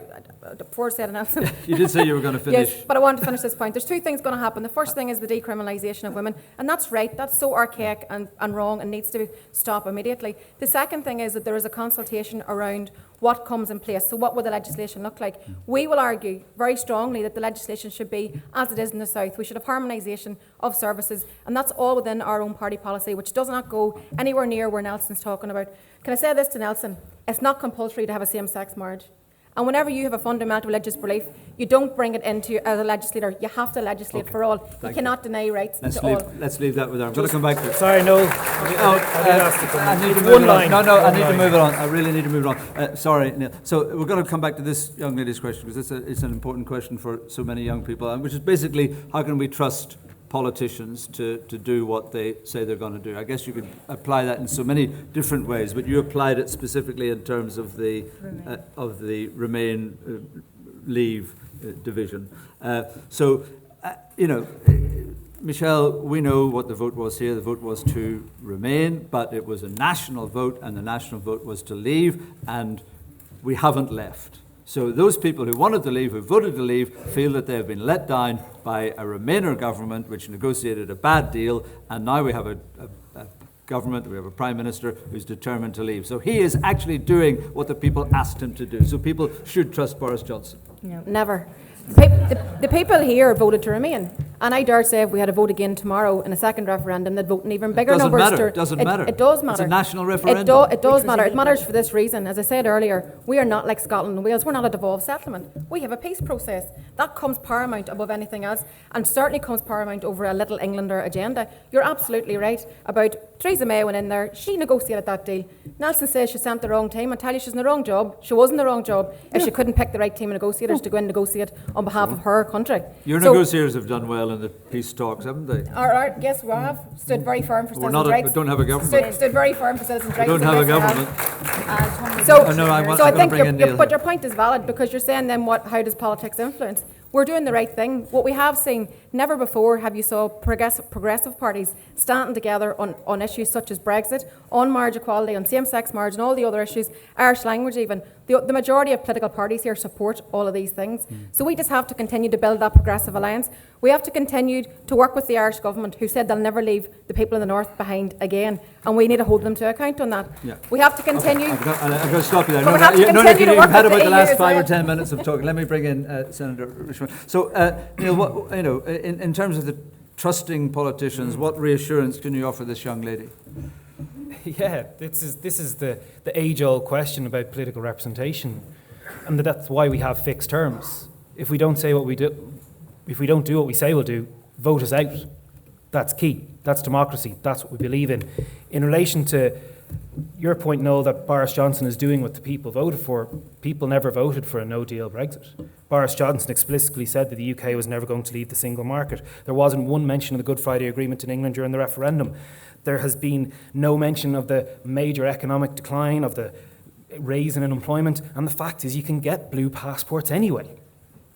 Speaker 2: before I said Nelson.
Speaker 1: You did say you were going to finish.
Speaker 2: Yes, but I wanted to finish this point. There's two things going to happen. The first thing is the decriminalisation of women, and that's right, that's so archaic and wrong and needs to stop immediately. The second thing is that there is a consultation around what comes in place. So what would the legislation look like? We will argue very strongly that the legislation should be as it is in the South. We should have harmonisation of services, and that's all within our own party policy, which does not go anywhere near where Nelson's talking about. Can I say this to Nelson? It's not compulsory to have a same-sex marriage. And whenever you have a fundamental religious belief, you don't bring it into as a legislator. You have to legislate for all. You cannot deny rights to all.
Speaker 1: Let's leave that with her. I'm going to come back to it.
Speaker 5: Sorry, no.
Speaker 1: I need to move it on. I need to move it on. I really need to move it on. Sorry, Neil. So we're going to come back to this young lady's question because it's an important question for so many young people, which is basically how can we trust politicians to do what they say they're going to do. I guess you could apply that in so many different ways, but you applied it specifically in terms of the Remain Leave division. Michelle, we know what the vote was here. The vote was to remain, but it was a national vote, and the national vote was to leave, and we haven't left. So those people who wanted to leave, who voted to leave, feel that they have been let down by a Remainer government which negotiated a bad deal, and now we have a government, we have a Prime Minister who's determined to leave. So he is actually doing what the people asked him to do. So people should trust Boris Johnson.
Speaker 2: No, never. The people here voted to remain. And I dare say if we had a vote again tomorrow in a second referendum, they'd vote in even bigger numbers.
Speaker 1: It doesn't matter.
Speaker 2: It does matter.
Speaker 1: It's a national referendum.
Speaker 2: It does matter. It matters for this reason. As I said earlier, we are not like Scotland and Wales. We're not a devolved settlement. We have a peace process. That comes paramount above anything else, and certainly comes paramount over a little Englander agenda. You're absolutely right about Theresa May went in there. She negotiated that deal. Nelson says she sent the wrong team. I tell you, she's in the wrong job. She was in the wrong job if she couldn't pick the right team of negotiators to go and negotiate on behalf of her country.
Speaker 1: Your negotiators have done well in the peace talks, haven't they?
Speaker 2: Yes, we have stood very firm for citizens' rights.
Speaker 1: We don't have a government.
Speaker 2: Stood very firm for citizens' rights.
Speaker 1: We don't have a government.
Speaker 2: I think but your point is valid, because you're saying then how does politics influence? We're doing the right thing. What we have seen, never before have you saw progressive parties standing together on issues such as Brexit, on marriage equality, on same-sex marriage, and all the other issues, Irish language even. The majority of political parties here support all of these things. So we just have to continue to build that progressive alliance. We have to continue to work with the Irish government, who said they'll never leave the people in the north behind again, and we need to hold them to account on that. Yeah. We have to continue.
Speaker 1: Okay. I've got to stop you there. You've had about the last 5 or 10 minutes of talking. Let me bring in Senator Richmond. So, in terms of the trusting politicians, what reassurance can you offer this young lady?
Speaker 5: Yeah, this is the age-old question about political representation, and that's why we have fixed terms. If we don't say what we do, if we don't do what we say we'll do, vote us out. That's key. That's democracy. That's what we believe in. In relation to your point, Noel, that Boris Johnson is doing what the people voted for, people never voted for a no-deal Brexit. Boris Johnson explicitly said that the UK was never going to leave the single market. There wasn't one mention of the Good Friday Agreement in England during the referendum. There has been no mention of the major economic decline, of the rise in unemployment, and the fact is you can get blue passports anyway,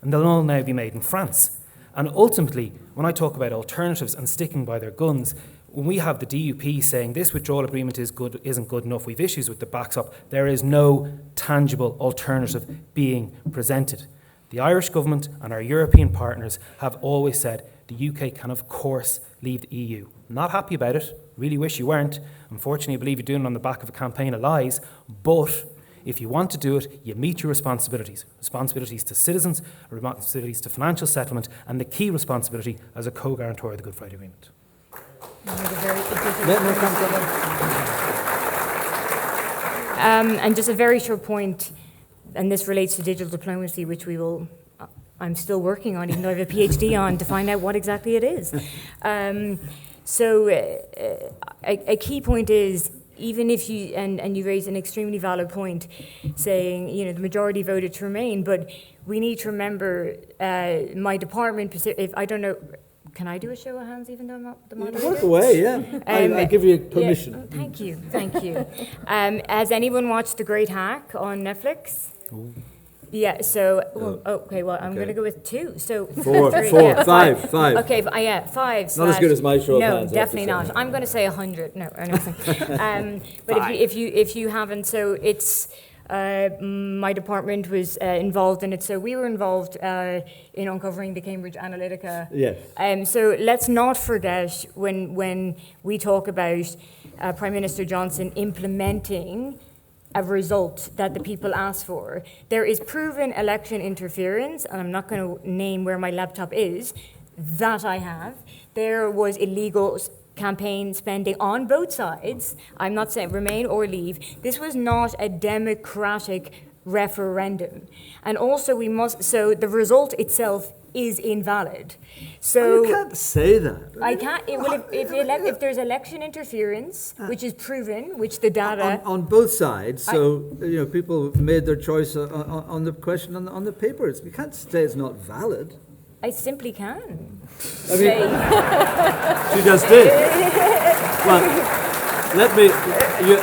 Speaker 5: and they'll all now be made in France. And ultimately, when I talk about alternatives and sticking by their guns, when we have the DUP saying this withdrawal agreement isn't good enough, we've issues with the backstop, there is no tangible alternative being presented. The Irish government and our European partners have always said the UK can of course leave the EU. Not happy about it, really wish you weren't. Unfortunately, I believe you're doing it on the back of a campaign of lies, but if you want to do it, you meet your responsibilities. Responsibilities to citizens, responsibilities to financial settlement, and the key responsibility as a co-guarantor of the Good Friday Agreement.
Speaker 6: And just a very short point, and this relates to digital diplomacy, which I'm still working on, even though I have a PhD on, to find out what exactly it is. So a key point is, even if you, and you raised an extremely valid point, saying, the majority voted to remain, but we need to remember my department, if I don't know, can I do a show of hands even though I'm not the moderator?
Speaker 1: Work away, yeah. I give you permission.
Speaker 6: Yeah, thank you. Has anyone watched The Great Hack on Netflix? Ooh. Yeah, so, I'm going to go with 2. So
Speaker 1: 4,
Speaker 6: 3,
Speaker 1: 4,
Speaker 6: yeah,
Speaker 1: 5.
Speaker 6: Okay, 5.
Speaker 1: Not as good as my show.
Speaker 6: No, definitely not. I'm going to say 100. No, but if you haven't, so it's my department was involved in it. So we were involved in uncovering the Cambridge Analytica.
Speaker 1: Yes.
Speaker 6: So let's not forget when we talk about Prime Minister Johnson implementing a result that the people asked for. There is proven election interference, and I'm not going to name where my laptop is, that I have. There was illegal campaign spending on both sides. I'm not saying remain or leave. This was not a democratic referendum. And also so the result itself is invalid. So
Speaker 1: you can't say that.
Speaker 6: I can't. If there's election interference, which is proven, which the data
Speaker 1: on both sides, people made their choice on the question on the papers. You can't say it's not valid.
Speaker 6: I simply can.
Speaker 1: I mean, she just did. Well, let me,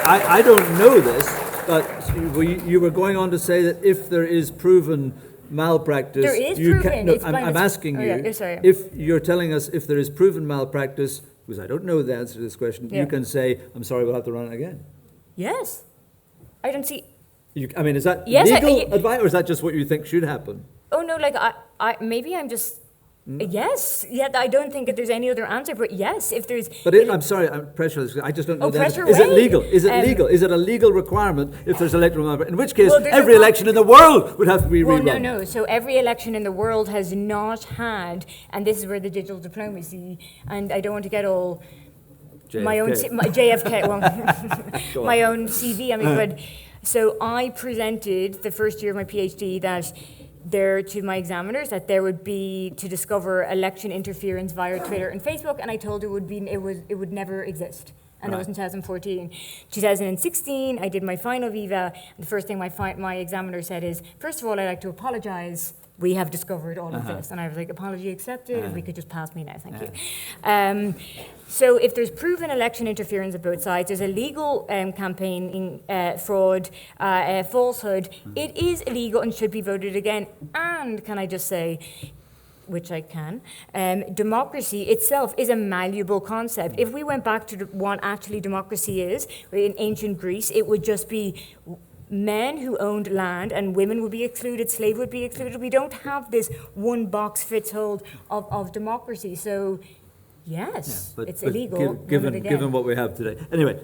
Speaker 1: I don't know this, but you were going on to say that if there is proven malpractice,
Speaker 6: there is proven.
Speaker 1: No, I'm asking you, if you're telling us if there is proven malpractice, because I don't know the answer to this question, you can say, I'm sorry, we'll have to run it again.
Speaker 6: Yes. I don't see...
Speaker 1: I mean, is that legal advice, or is that just what you think should happen?
Speaker 6: Oh, no, like, maybe I'm just... Yes, I don't think that there's any other answer, but yes, if there's...
Speaker 1: But I'm sorry, I'm pressureless. I just don't know that.
Speaker 6: Pressure
Speaker 1: Is it
Speaker 6: away.
Speaker 1: legal? Is it legal? Is it a legal requirement if there's electoral malpractice? In which case, every election in the world would have to be rerun.
Speaker 6: Well, no. So every election in the world has not had, and this is where the digital diplomacy, and I don't want to get all...
Speaker 1: JFK.
Speaker 6: My JFK, well, my own CV, I mean, but... So I presented the first year of my PhD that there to my examiners that there would be to discover election interference via Twitter and Facebook, and I told it would never exist. And that was in 2014. 2016, I did my final viva, and the first thing my examiner said is, first of all, I'd like to apologize. We have discovered all of this. And I was like, apology accepted, if we could just pass me now, thank you. So if there's proven election interference on both sides, there's a legal campaigning fraud, falsehood, it is illegal and should be voted again. And can I just say, which I can, democracy itself is a malleable concept. If we went back to what actually democracy is, in ancient Greece, it would just be men who owned land and women would be excluded, slaves would be excluded. We don't have this one box fits all of democracy. So, yes, it's illegal.
Speaker 1: Given what we have today. Anyway,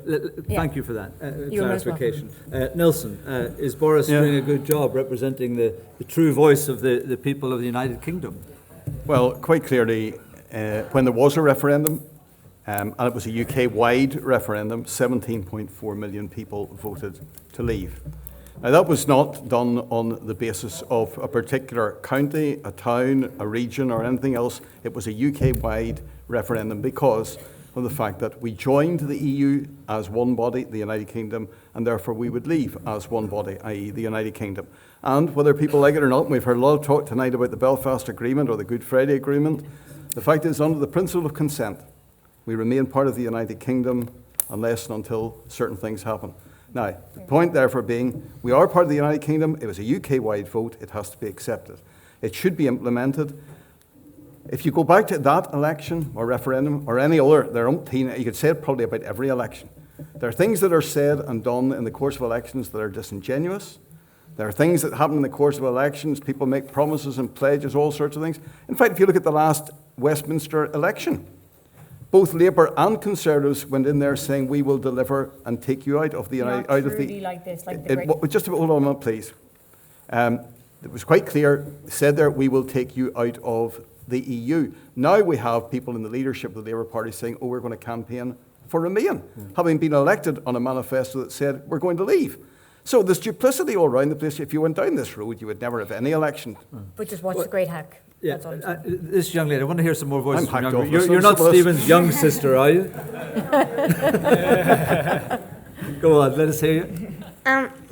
Speaker 1: thank you for that clarification. Nelson, is Boris doing a good job representing the true voice of the people of the United Kingdom?
Speaker 4: Well, quite clearly, when there was a referendum, and it was a UK-wide referendum, 17.4 million people voted to leave. Now, that was not done on the basis of a particular county, a town, a region, or anything else. It was a UK-wide referendum because of the fact that we joined the EU as one body, the United Kingdom, and therefore we would leave as one body, i.e. the United Kingdom. And whether people like it or not, we've heard a lot of talk tonight about the Belfast Agreement or the Good Friday Agreement. The fact is, under the principle of consent, we remain part of the United Kingdom unless and until certain things happen. Now, the point therefore being, we are part of the United Kingdom. It was a UK-wide vote. It has to be accepted. It should be implemented. If you go back to that election or referendum or any other, there are umpteen, you could say it probably about every election. There are things that are said and done in the course of elections that are disingenuous. There are things that happen in the course of elections. People make promises and pledges, all sorts of things. In fact, if you look at the last Westminster election, both Labour and Conservatives went in there saying, we will deliver and take you out of the... Just hold on a minute, please. It was quite clear, said there, we will take you out of the EU. Now we have people in the leadership of the Labour Party saying, oh, we're going to campaign for Remain, having been elected on a manifesto that said, we're going to leave. So there's duplicity all around the place. If you went down this road, you would never have any election.
Speaker 6: But just watch the great hack.
Speaker 1: Yeah, this young lady, I want to hear some more voices from young
Speaker 4: off.
Speaker 1: You're not Stephen's young sister, are you? Go on, let us hear you.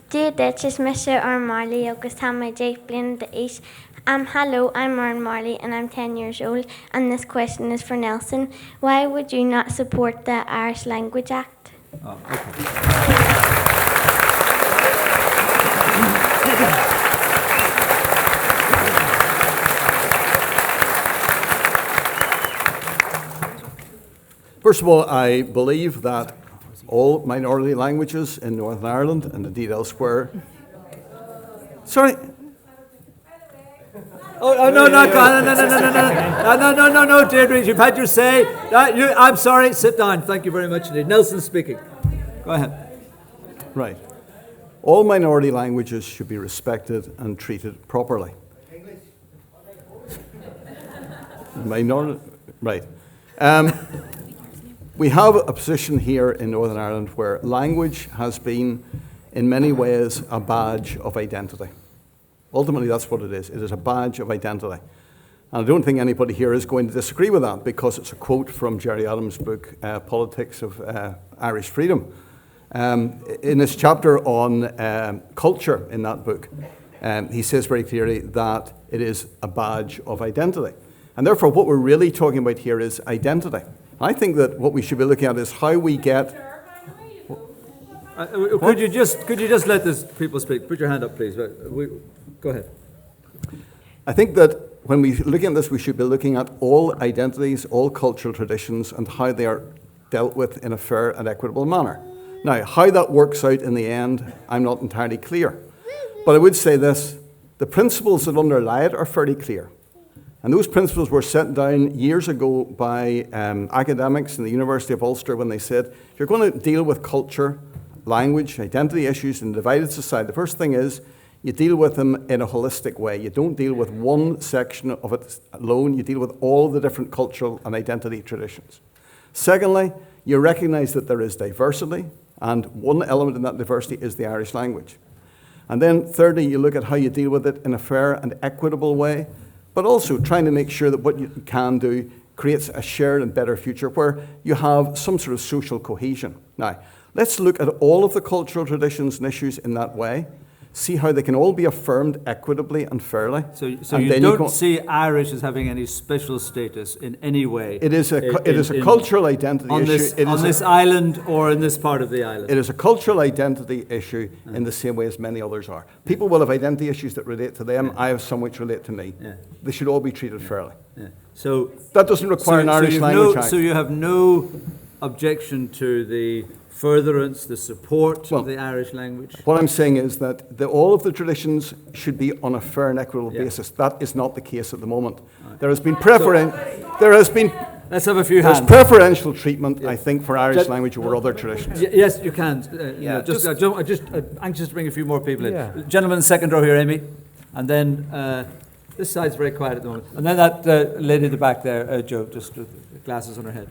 Speaker 15: Dear Duchess, Mr. Aaron Marley, August Hammy, Jake Blin, the East. Hello, I'm Aaron Marley and I'm 10 years old, and this question is for Nelson. Why would you not support the Irish Language Act?
Speaker 1: Oh, okay.
Speaker 4: First of all, I believe that all minority languages in Northern Ireland and indeed elsewhere... Sorry.
Speaker 1: Oh, no, Deirdre, you've had your say. I'm sorry, sit down. Thank you very much indeed. Nelson speaking. Go ahead.
Speaker 4: Right. All minority languages should be respected and treated properly. Minority, right. We have a position here in Northern Ireland where language has been, in many ways, a badge of identity. Ultimately, that's what it is. It is a badge of identity. And I don't think anybody here is going to disagree with that because it's a quote from Gerry Adams' book, Politics of Irish Freedom. In his chapter on culture in that book, he says very clearly that it is a badge of identity. And therefore, what we're really talking about here is identity. I think that what we should be looking at is how we get...
Speaker 1: Could you just let these people speak? Put your hand up, please. Go ahead.
Speaker 4: I think that when we look at this, we should be looking at all identities, all cultural traditions, and how they are dealt with in a fair and equitable manner. Now, how that works out in the end, I'm not entirely clear. But I would say this, the principles that underlie it are fairly clear. And those principles were set down years ago by academics in the University of Ulster when they said, if you're going to deal with culture, language, identity issues in a divided society, the first thing is you deal with them in a holistic way. You don't deal with one section of it alone. You deal with all the different cultural and identity traditions. Secondly, you recognize that there is diversity, and one element in that diversity is the Irish language. And then thirdly, you look at how you deal with it in a fair and equitable way, but also trying to make sure that what you can do creates a shared and better future where you have some sort of social cohesion. Now, let's look at all of the cultural traditions and issues in that way, see how they can all be affirmed equitably and fairly.
Speaker 1: So you don't see Irish as having any special status in any way?
Speaker 4: It is a cultural identity issue.
Speaker 1: On this island or in this part of the island?
Speaker 4: It is a cultural identity issue in the same way as many others are. People will have identity issues that relate to them. I have some which relate to me. They should all be treated fairly.
Speaker 1: So
Speaker 4: that doesn't require an Irish language act.
Speaker 1: So you have no objection to the furtherance, the support of the Irish language?
Speaker 4: What I'm saying is that all of the traditions should be on a fair and equitable basis. That is not the case at the moment. Right. There has been
Speaker 1: Let's have a few hands.
Speaker 4: There's preferential treatment, I think, for Irish language over other traditions.
Speaker 1: Yes, you can. I'm just anxious to bring a few more people in. Gentleman in the second row here, Amy. And then this side's very quiet at the moment. And then that lady at the back there, Jo, just with the glasses on her head.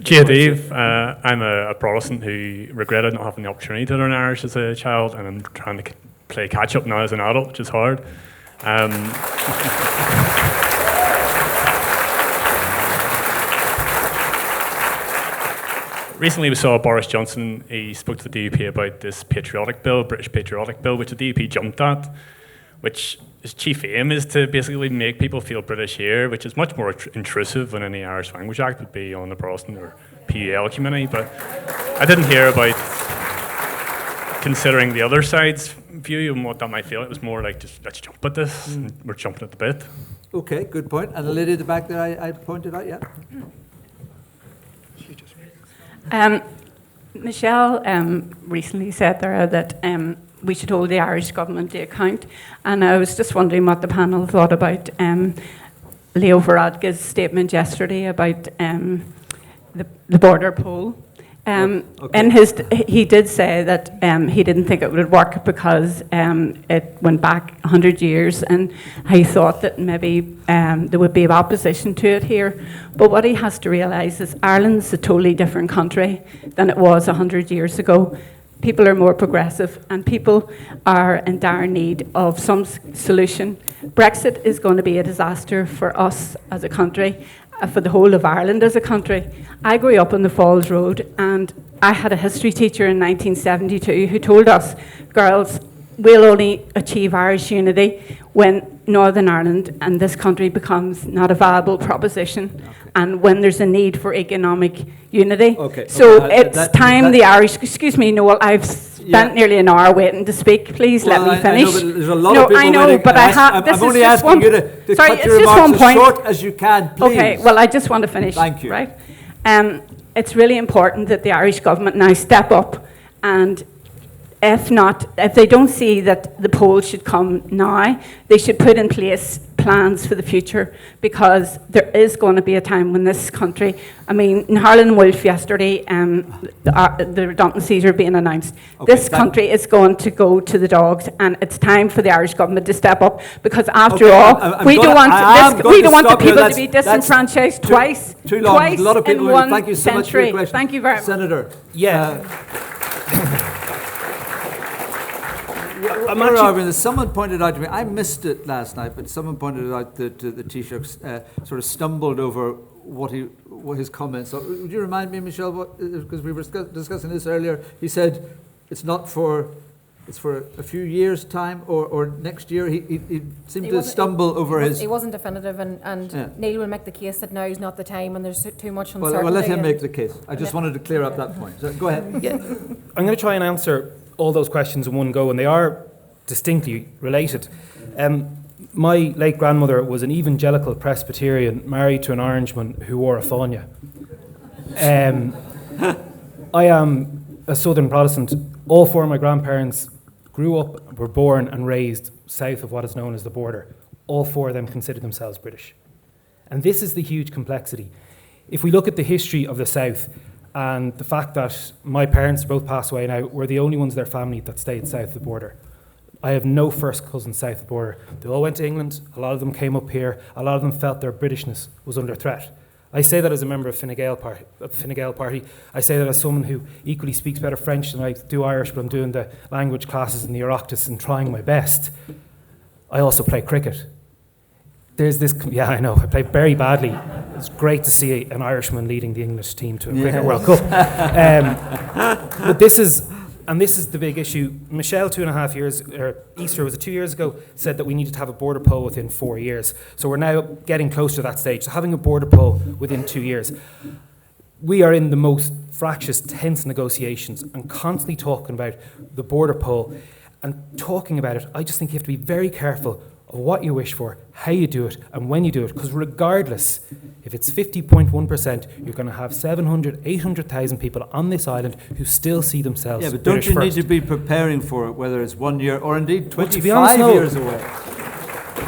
Speaker 16: Dave, I'm a Protestant who regretted not having the opportunity to learn Irish as a child, and I'm trying to play catch up now as an adult, which is hard. Recently we saw Boris Johnson, he spoke to the DUP about this patriotic bill, British patriotic bill, which the DUP jumped at, which his chief aim is to basically make people feel British here, which is much more intrusive than any Irish Language Act would be on the Protestant or PUL community. But I didn't hear about considering the other side's view and what that might feel. It was more like, just let's jump at this. And we're jumping at the bit.
Speaker 1: Okay, good point. And the lady at the back there I pointed out,
Speaker 17: Michelle recently said there that we should hold the Irish government to account, and I was just wondering what the panel thought about Leo Varadkar's statement yesterday about the border poll. He did say that he didn't think it would work because it went back 100 years, and he thought that maybe there would be opposition to it here. But what he has to realise is Ireland's a totally different country than it was 100 years ago. People are more progressive, and people are in dire need of some solution. Brexit is going to be a disaster for us as a country, for the whole of Ireland as a country. I grew up on the Falls Road, and I had a history teacher in 1972 who told us, girls, we'll only achieve Irish unity when Northern Ireland and this country becomes not a viable proposition, and when there's a need for economic unity. It's time the Irish, excuse me, Noel, I've spent nearly an hour waiting to speak. Please let me finish.
Speaker 1: I know, there's a lot of people
Speaker 17: I know,
Speaker 1: waiting,
Speaker 17: but
Speaker 1: I'm only asking you to cut your remarks as short as you can, please.
Speaker 17: Okay, well, I just want to finish.
Speaker 1: Thank you.
Speaker 17: Right? It's really important that the Irish government now step up, and if they don't see that the poll should come now, they should put in place plans for the future, because there is going to be a time when this country, I mean, in Harlan Wolff yesterday, the redundancies are being announced. This country is going to go to the dogs, and it's time for the Irish government to step up, because after all, we don't want the people to be disenfranchised twice in one century. Thank you very much.
Speaker 1: Senator. Someone pointed out to me, I missed it last night, but someone pointed out that the Taoiseach sort of stumbled over what his comments. So, would you remind me, Michelle, because we were discussing this earlier? He said it's not for it's for a few years' time or next year. He seemed to stumble over his...
Speaker 2: He wasn't definitive, and Neil will make the case that now is not the time and there's too much uncertainty.
Speaker 1: Well, let him make the case. I just wanted to clear up that point. So go ahead.
Speaker 5: Yeah. I'm going to try and answer all those questions in one go, and they are distinctly related. My late grandmother was an evangelical Presbyterian married to an Orangeman who wore a fáinne. I am a Southern Protestant. All four of my grandparents grew up, were born and raised south of what is known as the border. All four of them consider themselves British. And this is the huge complexity. If we look at the history of the South and the fact that my parents both passed away now, we're the only ones in their family that stayed south of the border. I have no first cousins south of the border. They all went to England. A lot of them came up here. A lot of them felt their Britishness was under threat. I say that as a member of Fine Gael Party. I say that as someone who equally speaks better French than I do Irish, but I'm doing the language classes in the Oireachtas and trying my best. I also play cricket. There's this, yeah, I know, I play very badly. It's great to see an Irishman leading the English team to a Cricket World Cup. But this is the big issue. Michelle, 2.5 years, or Easter, was it 2 years ago, said that we needed to have a border poll within 4 years. So we're now getting close to that stage. So having a border poll within 2 years. We are in the most fractious, tense negotiations and constantly talking about the border poll and talking about it. I just think you have to be very careful of what you wish for, how you do it, and when you do it. Because regardless, if it's 50.1%, you're going to have 700, 800,000 people on this island who still see themselves
Speaker 1: Yeah, but
Speaker 5: British
Speaker 1: don't you
Speaker 5: first.
Speaker 1: need to be preparing for it, whether it's 1 year or indeed 25 years away?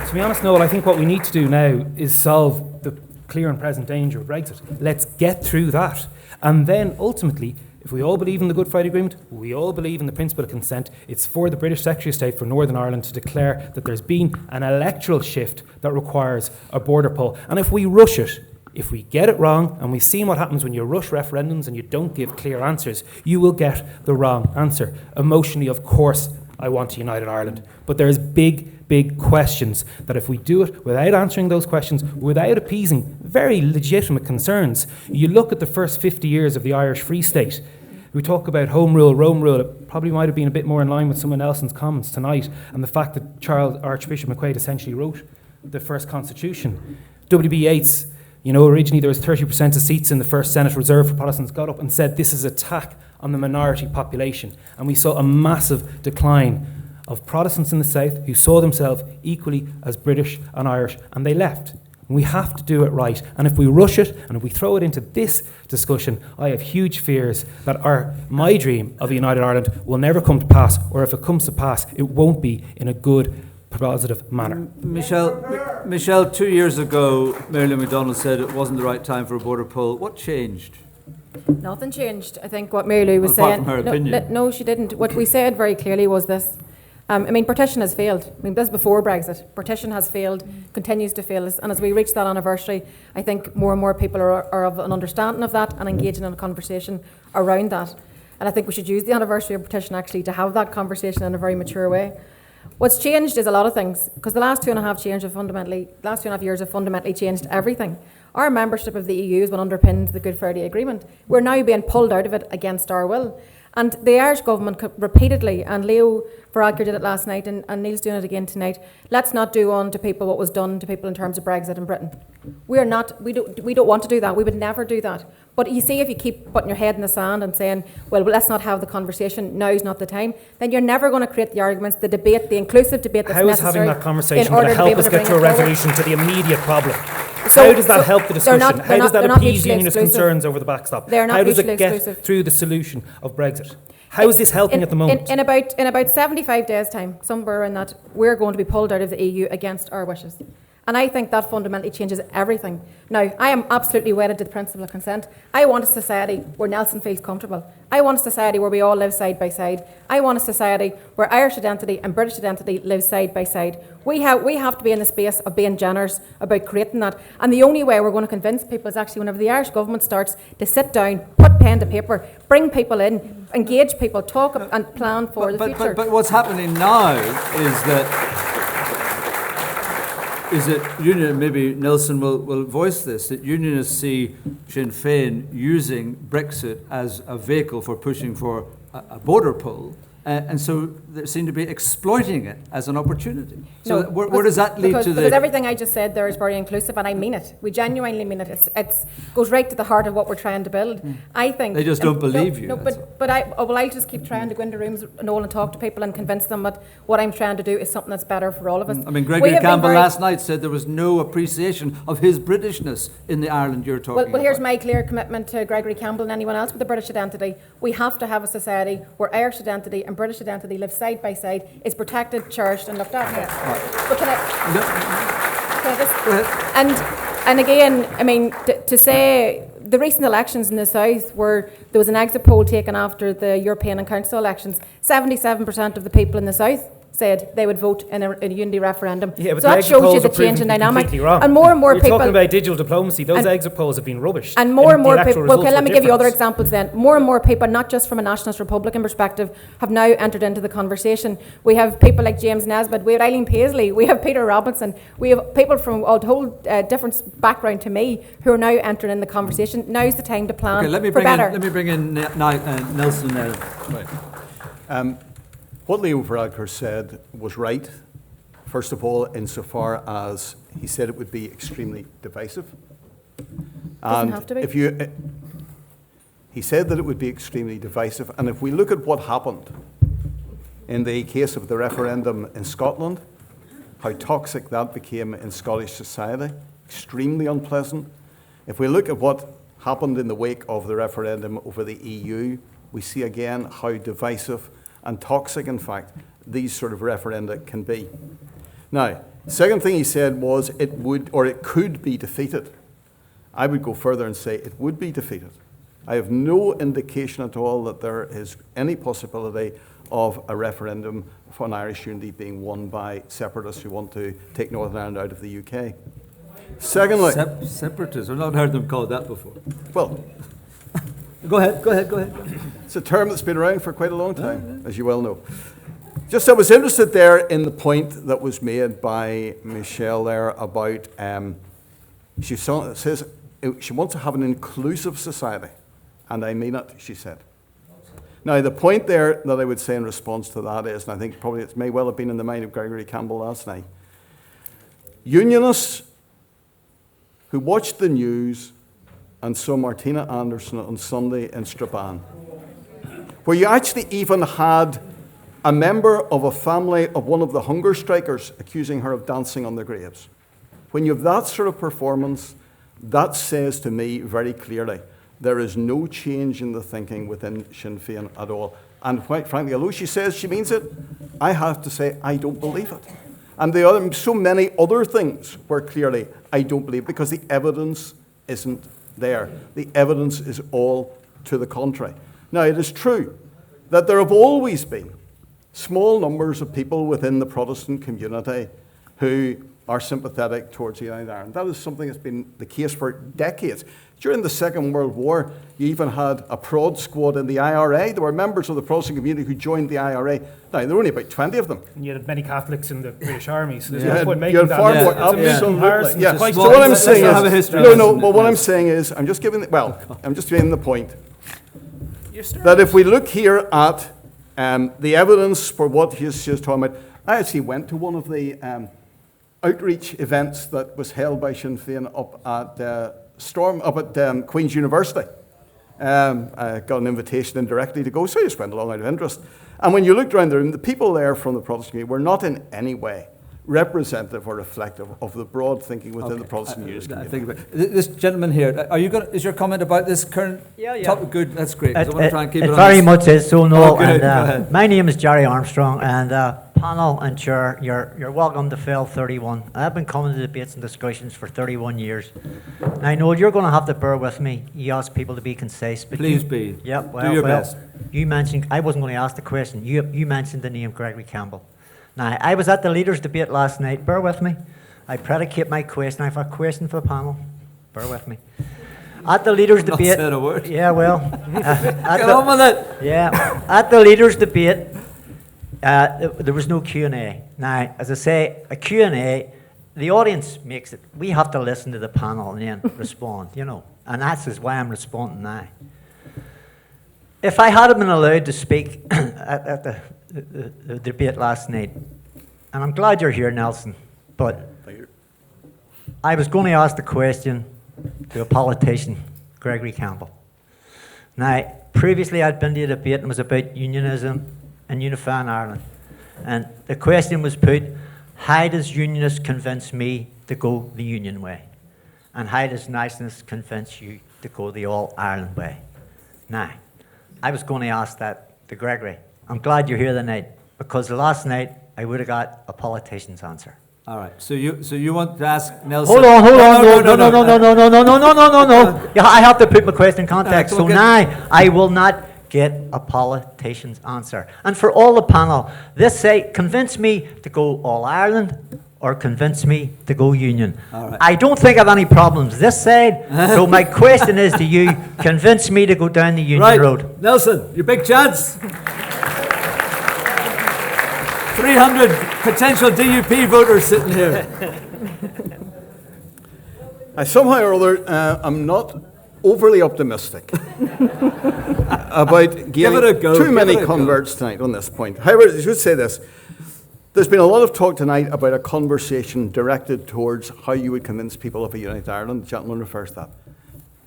Speaker 5: To be honest, Noel, I think what we need to do now is solve the clear and present danger of Brexit. Let's get through that. And then ultimately, if we all believe in the Good Friday Agreement, we all believe in the principle of consent, it's for the British Secretary of State for Northern Ireland to declare that there's been an electoral shift that requires a border poll. And if we rush it, if we get it wrong, and we've seen what happens when you rush referendums and you don't give clear answers, you will get the wrong answer. Emotionally, of course, I want a united Ireland. But there's big questions that if we do it without answering those questions, without appeasing very legitimate concerns, you look at the first 50 years of the Irish Free State. We talk about home rule, Rome rule. It probably might have been a bit more in line with someone else's comments tonight, and the fact that Archbishop McQuaid essentially wrote the first constitution. W.B. Yeats, originally there was 30% of seats in the first Senate reserved for Protestants, got up and said this is an attack on the minority population. And we saw a massive decline of Protestants in the South who saw themselves equally as British and Irish, and they left. We have to do it right. And if we rush it, and if we throw it into this discussion, I have huge fears that my dream of a united Ireland will never come to pass, or if it comes to pass, it won't be in a good, positive manner.
Speaker 1: Michelle, 2 years ago, Mary McDonald said it wasn't the right time for a border poll. What changed?
Speaker 2: Nothing changed. I think what Mary Lou was
Speaker 1: apart
Speaker 2: saying...
Speaker 1: from her opinion.
Speaker 2: No, she didn't. What we said very clearly was this. Partition has failed. This is before Brexit. Partition has failed, continues to fail. And as we reach that anniversary, I think more and more people are of an understanding of that and engaging in a conversation around that. And I think we should use the anniversary of partition actually to have that conversation in a very mature way. What's changed is a lot of things, because the last 2.5 years have fundamentally changed everything. Our membership of the EU is what underpins the Good Friday Agreement. We're now being pulled out of it against our will. And the Irish government repeatedly, and Leo Varadkar did it last night, and Neil's doing it again tonight, let's not do unto people what was done to people in terms of Brexit in Britain. We don't want to do that. We would never do that. But you see, if you keep putting your head in the sand and saying, well, let's not have the conversation, now's not the time, then you're never going to create the arguments, the debate, the inclusive debate that's necessary.
Speaker 5: How is having that conversation going to help us get to a resolution to the immediate problem? How does that help the discussion? How does that appease unionist concerns over the backstop? How does it get through the solution of Brexit? How is this helping at the moment?
Speaker 2: In about 75 days' time, somewhere in that, we're going to be pulled out of the EU against our wishes. And I think that fundamentally changes everything. Now, I am absolutely wedded to the principle of consent. I want a society where Nelson feels comfortable. I want a society where we all live side by side. I want a society where Irish identity and British identity live side by side. We have to be in the space of being generous about creating that. And the only way we're going to convince people is actually whenever the Irish government starts to sit down, put pen to paper, bring people in, engage people, talk and plan for the future.
Speaker 1: But what's happening now is that union, maybe Nelson will voice this, that unionists see Sinn Féin using Brexit as a vehicle for pushing for a border poll and so they seem to be exploiting it as an opportunity. So
Speaker 2: No,
Speaker 1: where does that lead to the...
Speaker 2: Because everything I just said there is very inclusive, and I mean it. We genuinely mean it. It's goes right to the heart of what we're trying to build. I think...
Speaker 1: They just don't believe you.
Speaker 2: No, but I'll just keep trying to go into rooms and all and talk to people and convince them that what I'm trying to do is something that's better for all of us.
Speaker 1: I mean, Gregory Campbell last night said there was no appreciation of his Britishness in the Ireland you're talking about.
Speaker 2: Well, here's my clear commitment to Gregory Campbell and anyone else with a British identity. We have to have a society where Irish identity and British identity live side by side, is protected, cherished and looked after. But can I just, and again, I mean, to say the recent elections in the South, where there was an exit poll taken after the European and Council elections, 77% of the people in the South said they would vote in a unity referendum.
Speaker 5: Yeah, but
Speaker 2: so that shows you the change in dynamic. And more
Speaker 5: You're
Speaker 2: people...
Speaker 5: talking about digital diplomacy. Those exit polls have been rubbish.
Speaker 2: And more people... Well, okay, let me give you other examples then. More and more people, not just from a nationalist Republican perspective, have now entered into the conversation. We have people like James Nesbitt, we have Eileen Paisley, we have Peter Robinson, we have people from a whole different background to me who are now entering in the conversation. Now's the time to plan for better.
Speaker 1: Let me bring in Nelson there.
Speaker 4: Right. What Leo Varadkar said was right, first of all, insofar as he said it would be extremely divisive.
Speaker 2: Doesn't have to be.
Speaker 4: He said that it would be extremely divisive, and if we look at what happened in the case of the referendum in Scotland, how toxic that became in Scottish society, extremely unpleasant. If we look at what happened in the wake of the referendum over the EU, we see again how divisive and toxic, in fact, these sort of referenda can be. Now, second thing he said was it would, or it could be defeated. I would go further and say it would be defeated. I have no indication at all that there is any possibility of a referendum for Irish unity being won by separatists who want to take Northern Ireland out of the UK. Secondly...
Speaker 1: Separatists? I've not heard them called that before.
Speaker 4: Well...
Speaker 1: Go ahead.
Speaker 4: It's a term that's been around for quite a long time, as you well know. Just I was interested there in the point that was made by Michelle there about, she says she wants to have an inclusive society, and I mean it, she said. Now, the point there that I would say in response to that is, and I think probably it may well have been in the mind of Gregory Campbell last night, unionists who watched the news and saw Martina Anderson on Sunday in Strabane, where you actually even had a member of a family of one of the hunger strikers accusing her of dancing on their graves. When you have that sort of performance, that says to me very clearly there is no change in the thinking within Sinn Féin at all. And quite frankly, although she says she means it, I have to say I don't believe it. And there are so many other things where clearly I don't believe, because the evidence isn't there. The evidence is all to the contrary. Now, it is true that there have always been small numbers of people within the Protestant community who are sympathetic towards United Ireland. That is something that's been the case for decades. During the Second World War, you even had a prod squad in the IRA. There were members of the Protestant community who joined the IRA. Now, there were only about 20 of them.
Speaker 5: And you had many Catholics in the British Army, so there's
Speaker 4: You
Speaker 5: no
Speaker 4: had-
Speaker 5: point
Speaker 4: you
Speaker 5: making
Speaker 4: had
Speaker 5: that.
Speaker 4: far more, absolutely. Yeah. So what I'm saying is, what I'm saying is, I'm just giving the point that if we look here at the evidence for what he's talking about, I actually went to one of the outreach events that was held by Sinn Féin up at Queen's University. I got an invitation indirectly to go, so I just went along out of interest. And when you looked around the room, the people there from the Protestant community were not in any way representative or reflective of the broad thinking within the Protestant community.
Speaker 1: This gentleman here, is your comment about this current topic good? That's great. I want to try and keep it on
Speaker 18: very
Speaker 1: this.
Speaker 18: much is, so no.
Speaker 1: Oh, good. Go ahead.
Speaker 18: My name is Jerry Armstrong, and panel and chair, you're welcome to Féile 31. I've been coming to debates and discussions for 31 years. And I know you're going to have to bear with me. You ask people to be concise. But
Speaker 1: Please be.
Speaker 18: Yep,
Speaker 1: Do your best.
Speaker 18: You mentioned, I wasn't going to ask the question, you mentioned the name Gregory Campbell. Now, I was at the leaders' debate last night. Bear with me. I predicate my question. I have a question for the panel. Bear with me. At the leaders' debate...
Speaker 1: Not said a word.
Speaker 18: Yeah, well...
Speaker 1: Get on with it.
Speaker 18: Yeah. At the leaders' debate, there was no Q&A. Now, as I say, a Q&A, the audience makes it. We have to listen to the panel and then respond, you know. And that's why I'm responding now. If I had been allowed to speak at the debate last night, and I'm glad you're here, Nelson, but I was going to ask the question to a politician, Gregory Campbell. Now, previously I'd been to a debate and it was about unionism and unifying Ireland. And the question was put, how does unionist convince me to go the union way? And how does nationalist convince you to go the all-Ireland way? Now, I was going to ask that to Gregory. I'm glad you're here tonight, because last night I would have got a politician's answer.
Speaker 1: All right. So you want to ask Nelson?
Speaker 18: Hold on. No. Yeah, I have to put my question in context. So now I will not get a politician's answer. And for all the panel, this say, convince me to go all Ireland or convince me to go union.
Speaker 1: All right.
Speaker 18: I don't think I have any problems this side. So my question is to you, convince me to go down the union road.
Speaker 1: Nelson, your big chance. 300 potential DUP voters sitting here.
Speaker 4: I somehow or other, I'm not overly optimistic about giving too many converts tonight on this point. However, I should say this. There's been a lot of talk tonight about a conversation directed towards how you would convince people of a united Ireland. The gentleman refers to that.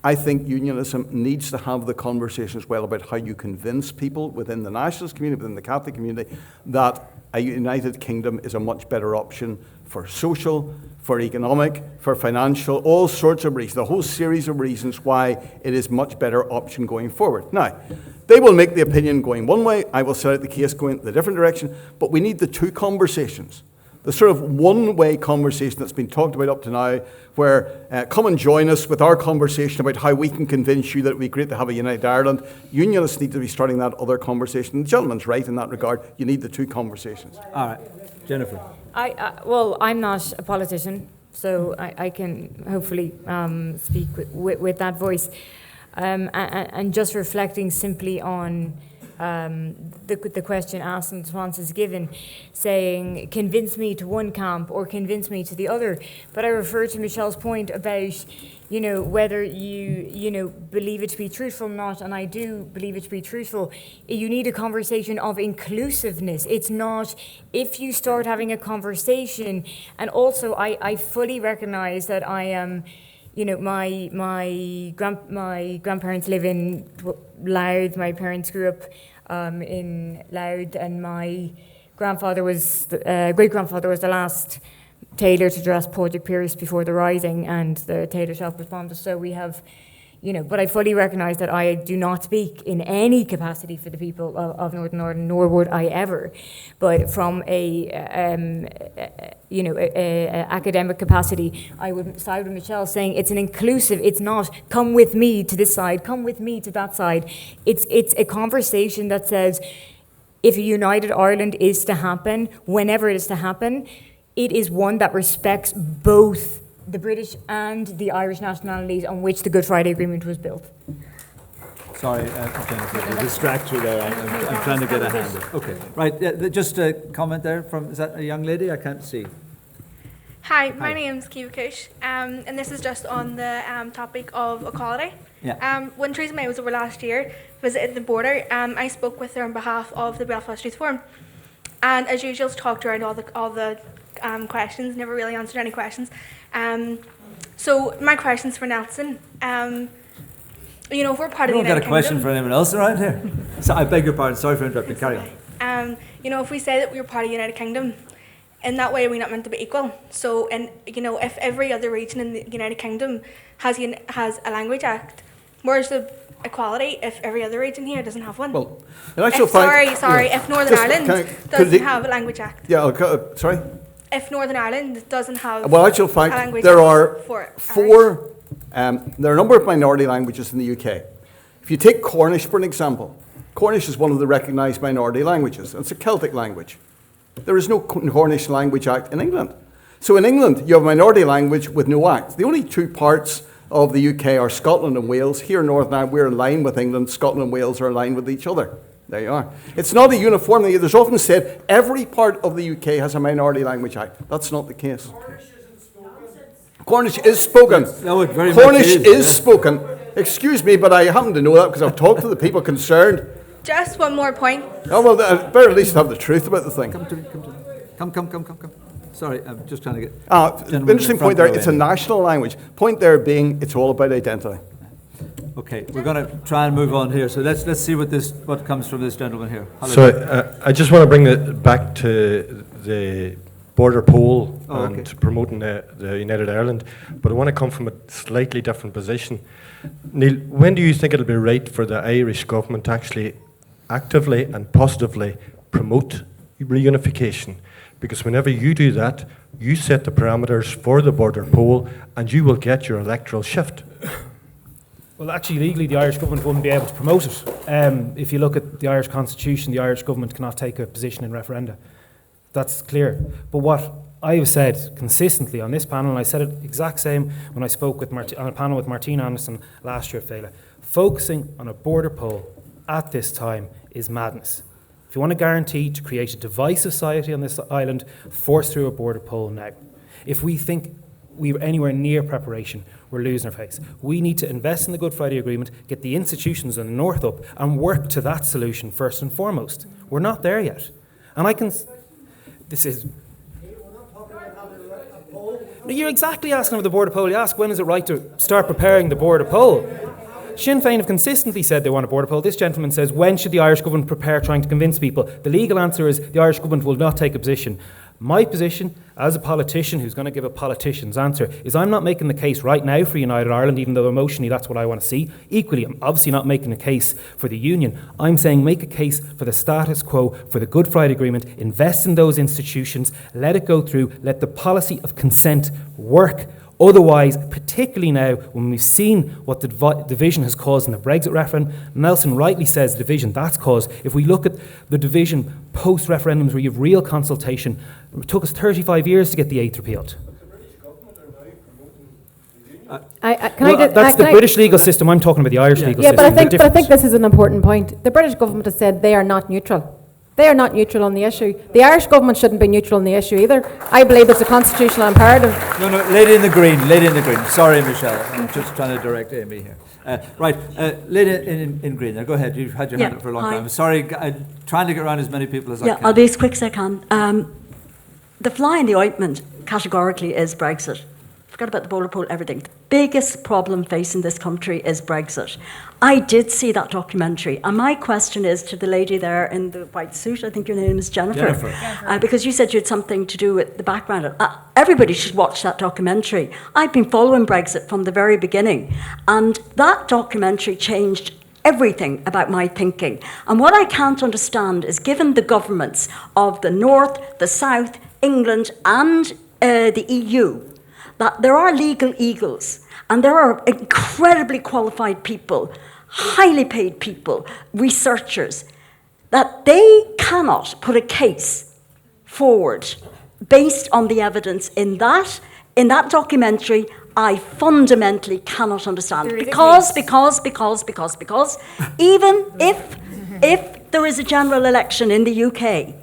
Speaker 4: I think unionism needs to have the conversation as well about how you convince people within the nationalist community, within the Catholic community, that a united kingdom is a much better option for social, for economic, for financial, all sorts of reasons, a whole series of reasons why it is much better option going forward. Now, they will make the opinion going one way, I will set out the case going the different direction, but we need the two conversations. The sort of one-way conversation that's been talked about up to now, where come and join us with our conversation about how we can convince you that it would be great to have a united Ireland. Unionists need to be starting that other conversation. The gentleman's right in that regard. You need the two conversations.
Speaker 1: All right. Jennifer.
Speaker 6: Well, I'm not a politician, so I can hopefully speak with that voice. And just reflecting simply on the question asked and responses given, saying convince me to one camp or convince me to the other. But I refer to Michelle's point about, whether you believe it to be truthful or not, and I do believe it to be truthful. You need a conversation of inclusiveness. It's not if you start having a conversation, and also I fully recognise that I am. My grandparents live in Louth. My parents grew up in Louth, and my grandfather was great grandfather was the last tailor to dress Padraig Pearse before the Rising, and the tailor shop was bombed. So we have, but I fully recognise that I do not speak in any capacity for the people of Northern Ireland, nor would I ever. But from a academic capacity, I would side with Michelle saying it's an inclusive. It's not come with me to this side, come with me to that side. It's a conversation that says if a united Ireland is to happen, whenever it is to happen, it is one that respects both the British and the Irish nationalities on which the Good Friday Agreement was built.
Speaker 1: Sorry, Jennifer, to distract you there. I'm trying to get a hand up. Okay, right, just a comment there from, is that a young lady? I can't see.
Speaker 19: Hi, my name's Kiva Kush, and this is just on the topic of equality.
Speaker 1: Yeah.
Speaker 19: When Theresa May was over last year, visited the border, I spoke with her on behalf of the Belfast Youth Forum. And as usual, talked around all the questions, never really answered any questions. So my question's for Nelson. If we're part of the United Kingdom...
Speaker 1: You don't got a question for anyone else around here? So I beg your pardon, sorry for interrupting, carry on.
Speaker 19: If we say that we're part of the United Kingdom, in that way are we not meant to be equal? So, if every other region in the United Kingdom has a language act, where's the equality if every other region here doesn't have one?
Speaker 4: Well, in actual fact...
Speaker 19: if Northern Ireland doesn't have a language act.
Speaker 4: Yeah, sorry?
Speaker 19: If Northern Ireland doesn't have
Speaker 4: well, actual fact,
Speaker 19: a language
Speaker 4: there
Speaker 19: act
Speaker 4: are
Speaker 19: for
Speaker 4: there are a number of minority languages in the UK. If you take Cornish, for an example, Cornish is one of the recognised minority languages. It's a Celtic language. There is no Cornish Language Act in England. So in England, you have a minority language with no act. The only two parts of the UK are Scotland and Wales. Here in Northern Ireland, we're in line with England. Scotland and Wales are in line with each other. There you are. It's not a uniformity. There's often said every part of the UK has a minority language act. That's not the case. Cornish is spoken.
Speaker 1: No, it very
Speaker 4: Cornish
Speaker 1: much
Speaker 4: is spoken. excuse me, but I happen to know that because I've talked to the people concerned.
Speaker 19: Just one more point.
Speaker 4: Oh, well, better at least have the truth about the thing.
Speaker 1: Come to me. Come. Sorry, I'm just trying to get...
Speaker 4: Interesting point there. It's a national language. Point there being, it's all about identity.
Speaker 1: Okay, we're going to try and move on here. So let's see what comes from this gentleman here. Hello.
Speaker 20: So I just want to bring it back to the border poll and promoting the United Ireland, but I want to come from a slightly different position. Neil, when do you think it'll be right for the Irish government to actually actively and positively promote reunification? Because whenever you do that, you set the parameters for the border poll and you will get your electoral shift.
Speaker 5: Well, actually, legally, the Irish government wouldn't be able to promote it. If you look at the Irish constitution, the Irish government cannot take a position in referenda. That's clear. But what I have said consistently on this panel, and I said it exact same when I spoke with on a panel with Martina Anderson last year at Féile, focusing on a border poll at this time is madness. If you want to guarantee to create a divisive society on this island, force through a border poll now. If we think we're anywhere near preparation, we're losing our face. We need to invest in the Good Friday Agreement, get the institutions in the north up, and work to that solution first and foremost. We're not there yet. And I can... This is... You're exactly asking about the border poll. You ask, when is it right to start preparing the border poll? Sinn Féin have consistently said they want a border poll. This gentleman says, when should the Irish government prepare trying to convince people? The legal answer is the Irish government will not take a position. My position, as a politician who's going to give a politician's answer, is I'm not making the case right now for United Ireland, even though emotionally that's what I want to see. Equally, I'm obviously not making a case for the Union. I'm saying make a case for the status quo, for the Good Friday Agreement, invest in those institutions, let it go through, let the policy of consent work. Otherwise, particularly now, when we've seen what the division has caused in the Brexit referendum, Nelson rightly says the division that's caused. If we look at the division post-referendums where you have real consultation, it took us 35 years to get the 8th repealed. That's the British legal system. I'm talking about the Irish legal system.
Speaker 2: But I think this is an important point. The British government has said they are not neutral. They are not neutral on the issue. The Irish government shouldn't be neutral on the issue either. I believe it's a constitutional imperative.
Speaker 1: No, lady in the green. Sorry, Michelle. I'm just trying to direct Amy here. Lady in green. Now, go ahead. You've had your hand up for a long time. I'm sorry. I'm trying to get around as many people as I can.
Speaker 21: I'll be as quick as I can. The fly in the ointment, categorically, is Brexit. Forget about the border poll, everything. The biggest problem facing this country is Brexit. I did see that documentary, and my question is to the lady there in the white suit, I think your name is Jennifer. Because you said you had something to do with the background. Everybody should watch that documentary. I've been following Brexit from the very beginning, and that documentary changed everything about my thinking. And what I can't understand is, given the governments of the North, the South, England, and the EU, that there are legal eagles and there are incredibly qualified people, highly paid people, researchers, that they cannot put a case forward based on the evidence in that documentary. I fundamentally cannot understand because even if there is a general election in the UK,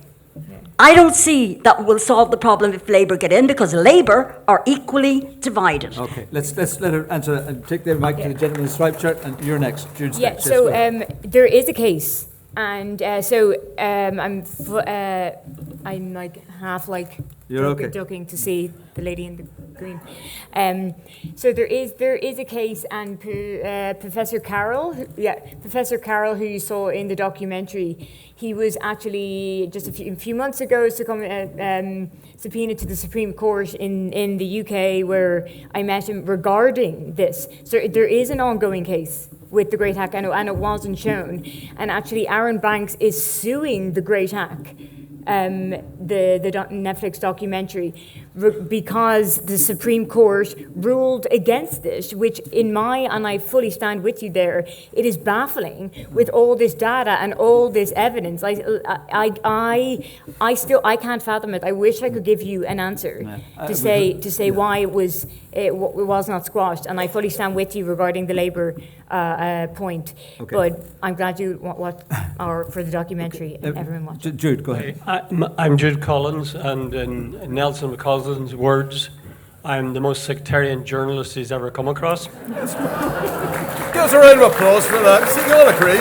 Speaker 21: I don't see that will solve the problem if Labour get in, because Labour are equally divided.
Speaker 1: Okay, let's let her answer and take the mic to the gentleman in the striped shirt, and you're next. Jude's next.
Speaker 6: So there is a case, and I'm like half like ducking to see the lady in the green. So there is a case, and Professor Carroll, who you saw in the documentary, he was actually just a few months ago subpoenaed to the Supreme Court in the UK, where I met him regarding this. So there is an ongoing case with the Great Hack, and it wasn't shown. And actually, Aaron Banks is suing the Great Hack, the Netflix documentary, because the Supreme Court ruled against this, which and I fully stand with you there, it is baffling with all this data and all this evidence. I still can't fathom it. I wish I could give you an answer to say why it was not squashed, and I fully stand with you regarding the Labour point. Okay. But I'm glad you for the documentary. Everyone watched.
Speaker 1: Jude, go ahead.
Speaker 22: I'm Jude Collins, and in Nelson McCausland's words,
Speaker 14: I'm the most sectarian journalist he's ever come across.
Speaker 4: Give us a round of applause for that. See, you all agree.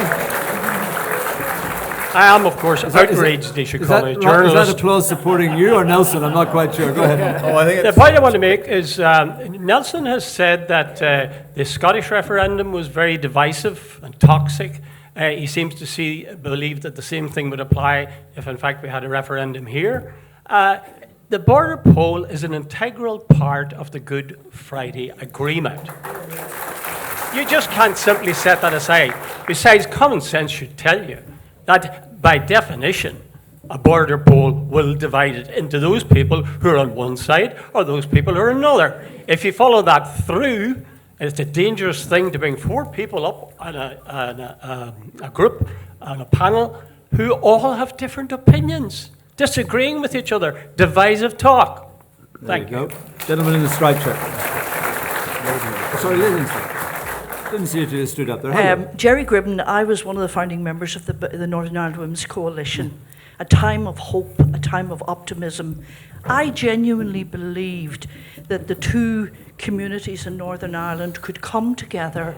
Speaker 14: I am, of course, outraged they should call me a journalist.
Speaker 1: Is that applause supporting you or Nelson? I'm not quite sure. Go ahead.
Speaker 4: Oh, I think
Speaker 14: the point I want to make is Nelson has said that the Scottish referendum was very divisive and toxic. He seems to believe that the same thing would apply if, in fact, we had a referendum here. The border poll is an integral part of the Good Friday Agreement. You just can't simply set that aside. Besides, common sense should tell you that, by definition, a border poll will divide it into those people who are on one side or those people who are on another. If you follow that through, it's a dangerous thing to bring 4 people up on a group, on a panel, who all have different opinions, disagreeing with each other, divisive talk. Thank you.
Speaker 1: Gentleman in the striped shirt. Sorry, ladies. Didn't see you stood up there.
Speaker 3: Jerry Gribben, I was one of the founding members of the Northern Ireland Women's Coalition. A time of hope, a time of optimism. I genuinely believed that the 2 communities in Northern Ireland could come together,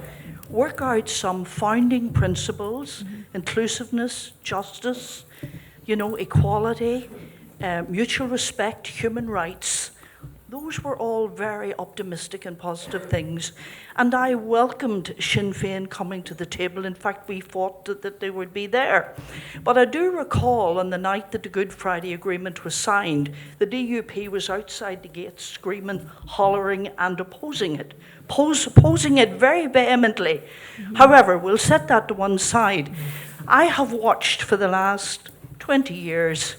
Speaker 3: work out some founding principles, inclusiveness, justice, equality, mutual respect, human rights. Those were all very optimistic and positive things. And I welcomed Sinn Féin coming to the table. In fact, we thought that they would be there. But I do recall on the night that the Good Friday Agreement was signed, the DUP was outside the gates screaming, hollering and opposing it. Opposing it very vehemently. However, we'll set that to one side. I have watched for the last 20 years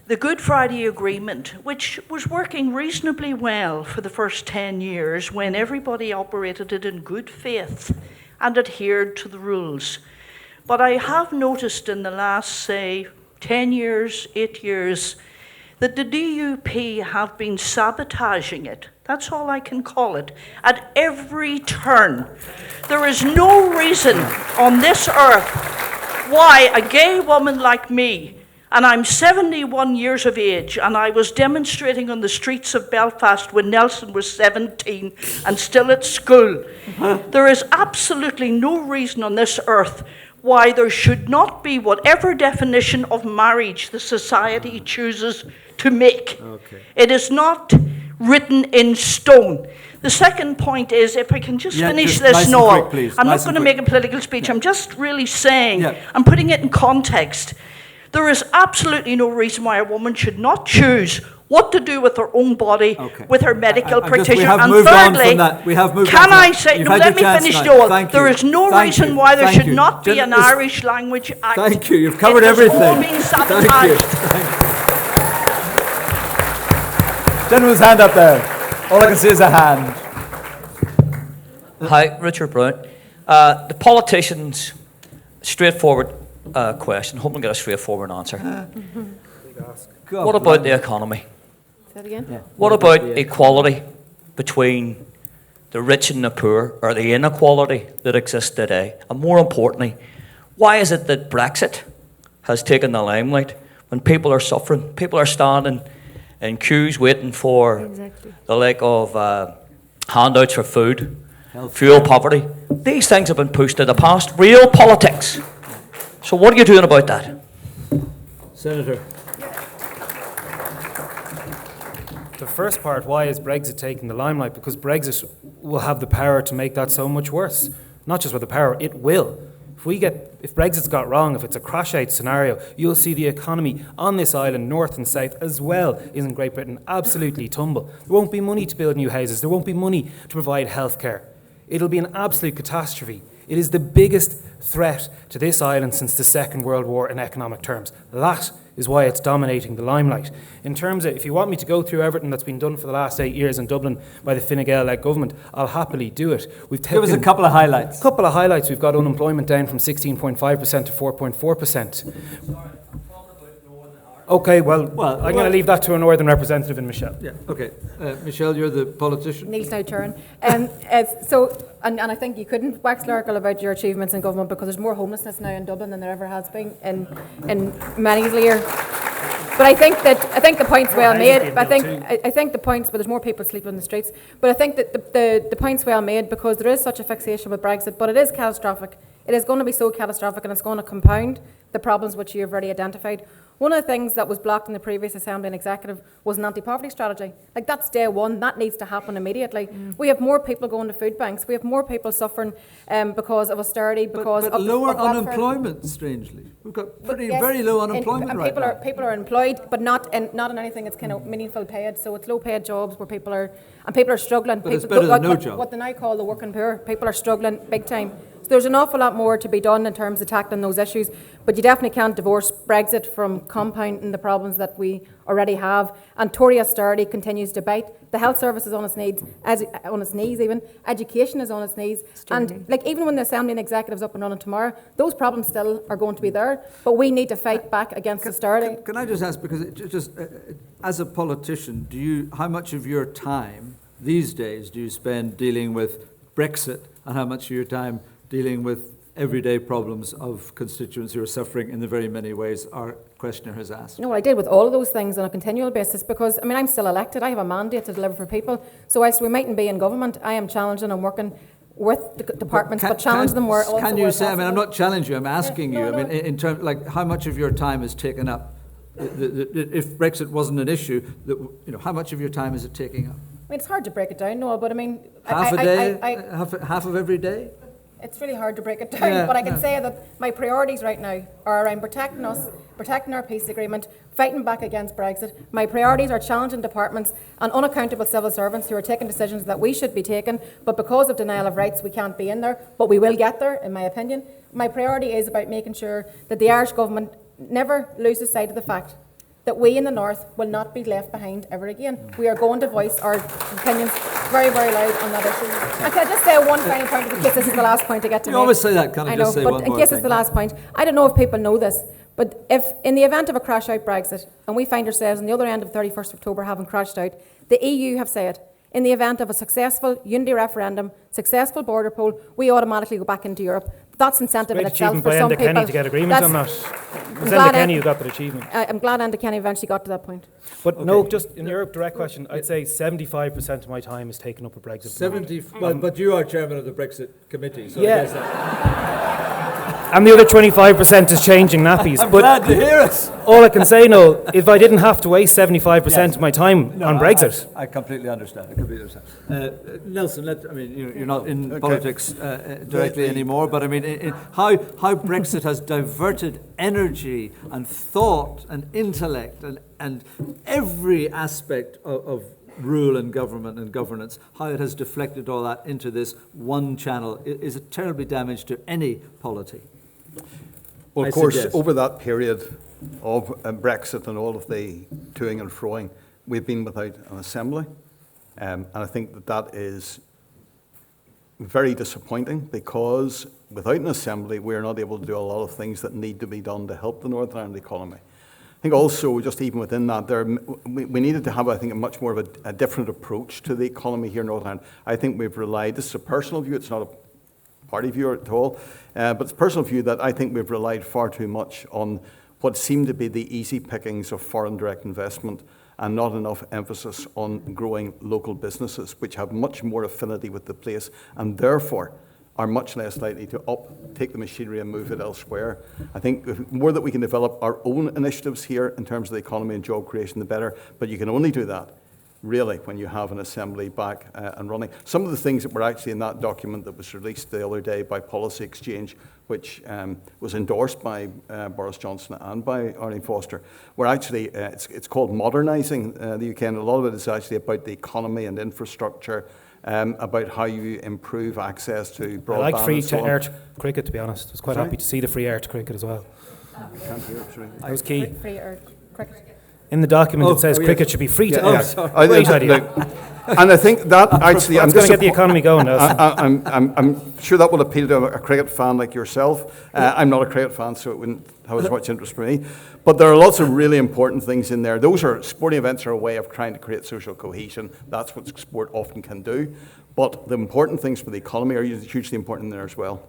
Speaker 3: the Good Friday Agreement, which was working reasonably well for the first 10 years when everybody operated it in good faith and adhered to the rules. But I have noticed in the last, say, 10 years, 8 years, that the DUP have been sabotaging it. That's all I can call it. At every turn. There is no reason on this earth why a gay woman like me, and I'm 71 years of age, and I was demonstrating on the streets of Belfast when Nelson was 17 and still at school. There is absolutely no reason on this earth why there should not be whatever definition of marriage the society chooses to make.
Speaker 1: Okay.
Speaker 3: It is not written in stone. The second point is, if I can just finish this,
Speaker 1: nice
Speaker 3: Noel,
Speaker 1: quick, please.
Speaker 3: I'm
Speaker 1: Nice
Speaker 3: not going
Speaker 1: and
Speaker 3: to
Speaker 1: quick.
Speaker 3: make a political speech, I'm just really saying, I'm putting it in context. There is absolutely no reason why a woman should not choose what to do with her own body, with her medical practitioner. And thirdly, can I say, no, let me finish, Noel. There is no reason why there should not be an Irish Language Act.
Speaker 1: Thank you. You've covered
Speaker 3: It has
Speaker 1: everything.
Speaker 3: all been sabotaged.
Speaker 1: Thank you. Gentleman's hand up there. All I can see is a hand.
Speaker 22: Hi, Richard Brown. The politicians, straightforward question. Hoping to get a straightforward answer. What about the economy?
Speaker 2: Say that again?
Speaker 22: What about equality between the rich and the poor, or the inequality that exists today? And more importantly, why is it that Brexit has taken the limelight when people are suffering? People are standing in queues waiting for the like of handouts for food, fuel poverty. These things have been pushed to the past. Real politics. So what are you doing about that?
Speaker 1: Senator.
Speaker 5: The first part, why is Brexit taking the limelight? Because Brexit will have the power to make that so much worse. Not just with the power, it will. If Brexit's got wrong, if it's a crash-out scenario, you'll see the economy on this island, north and south, as well in Great Britain, absolutely tumble. There won't be money to build new houses. There won't be money to provide healthcare. It'll be an absolute catastrophe. It is the biggest threat to this island since the Second World War in economic terms. That is why it's dominating the limelight. In terms of, if you want me to go through everything that's been done for the last 8 years in Dublin by the Fine Gael-led government, I'll happily do it.
Speaker 1: Give us a couple of highlights.
Speaker 5: We've got unemployment down from 16.5% to 4.4%. Okay, well, I'm going to leave that to a Northern representative in Michelle.
Speaker 1: Yeah, okay. Michelle, you're the politician.
Speaker 2: Neil's now turn. And I think you couldn't wax lyrical about your achievements in government because there's more homelessness now in Dublin than there ever has been in many years. But I think the point's well made. I think the points, but there's more people sleeping on the streets. But I think that the point's well made because there is such a fixation with Brexit, but it is catastrophic. It is going to be so catastrophic, and it's going to compound the problems which you have already identified. One of the things that was blocked in the previous Assembly and Executive was an anti-poverty strategy. Like, that's day one. That needs to happen immediately. We have more people going to food banks. We have more people suffering because of austerity, because
Speaker 1: but
Speaker 2: of
Speaker 1: lower unemployment, strangely. We've got very low unemployment right now.
Speaker 2: People are employed, but not in anything that's kind of meaningful paid. So it's low-paid jobs where people are struggling.
Speaker 1: But it's better than no job.
Speaker 2: What they now call the working poor. People are struggling big time. There's an awful lot more to be done in terms of tackling those issues, but you definitely can't divorce Brexit from compounding the problems that we already have. And Tory austerity continues to bite. The health service is on its knees, even. Education is on its knees. And like, even when the Assembly and Executive's up and running tomorrow, those problems still are going to be there, but we need to fight back against austerity.
Speaker 1: Can I just ask, because as a politician, how much of your time these days do you spend dealing with Brexit, and how much of your time dealing with everyday problems of constituents who are suffering in the very many ways our questioner has asked?
Speaker 2: No, I deal with all of those things on a continual basis because, I'm still elected. I have a mandate to deliver for people. So whilst we mightn't be in government, I am challenging and working with the departments, but challenge them where also.
Speaker 1: Can you say, I'm not challenging you, I'm asking you, in terms, like, how much of your time is taken up? If Brexit wasn't an issue, how much of your time is it taking up?
Speaker 2: It's hard to break it down, Noel, but
Speaker 1: half a day, half of every day?
Speaker 2: It's really hard to break it down, but I can say that my priorities right now are around protecting us, protecting our peace agreement, fighting back against Brexit. My priorities are challenging departments and unaccountable civil servants who are taking decisions that we should be taking, but because of denial of rights, we can't be in there, but we will get there, in my opinion. My priority is about making sure that the Irish government never loses sight of the fact that we in the North will not be left behind ever again. We are going to voice our opinions very, very loud on that issue. And can I just say one final point, in case this is the last point I get to make?
Speaker 1: You always say that, can I just say one more
Speaker 2: thing? In case it's the last point, I don't know if people know this, but if in the event of a crash-out Brexit, and we find ourselves on the other end of 31st October having crashed out, the EU have said, in the event of a successful unity referendum, successful border poll, we automatically go back into Europe. That's incentive in itself for some people.
Speaker 5: Kenny to get agreement on that. It was Enda Kenny who got that achievement.
Speaker 2: I'm glad Enda Kenny eventually got to that point.
Speaker 5: But no, just in your direct question, I'd say 75% of my time is taken up with Brexit.
Speaker 1: But you are chairman of the Brexit committee, so
Speaker 5: yeah.
Speaker 1: I guess that.
Speaker 5: And the other 25% is changing nappies.
Speaker 1: I'm glad to hear it.
Speaker 5: All I can say, no, if I didn't have to waste 75% of my time on Brexit.
Speaker 1: I completely understand. Nelson, you're not in politics directly anymore, but how Brexit has diverted energy and thought and intellect and every aspect of rule and government and governance, how it has deflected all that into this one channel is a terribly damage to any polity.
Speaker 4: Well, of course, over that period of Brexit and all of the toing and froing, we've been without an assembly. And I think that is very disappointing because without an assembly, we're not able to do a lot of things that need to be done to help the Northern Ireland economy. I think also, just even within that, we needed to have, I think, a much more of a different approach to the economy here in Northern Ireland. I think we've relied, this is a personal view, it's not a party view at all, but it's a personal view that I think we've relied far too much on what seemed to be the easy pickings of foreign direct investment and not enough emphasis on growing local businesses, which have much more affinity with the place and therefore are much less likely to take the machinery and move it elsewhere. I think the more that we can develop our own initiatives here in terms of the economy and job creation, the better, but you can only do that really when you have an assembly back and running. Some of the things that were actually in that document that was released the other day by Policy Exchange, which was endorsed by Boris Johnson and by Arlene Foster, were actually, it's called modernising the UK, and a lot of it is actually about the economy and infrastructure, about how you improve access to broadband.
Speaker 5: I like free to air cricket, to be honest. I was quite happy to see the free air to cricket as well. That was key.
Speaker 2: Free air cricket.
Speaker 5: In the document it says cricket should be free to air.
Speaker 4: Great idea. And I think that actually,
Speaker 5: I'm going to get the economy going.
Speaker 4: I'm sure that will appeal to a cricket fan like yourself. I'm not a cricket fan, so it wouldn't have as much interest for me. But there are lots of really important things in there. Sporting events are a way of trying to create social cohesion. That's what sport often can do. But the important things for the economy are hugely important in there as well.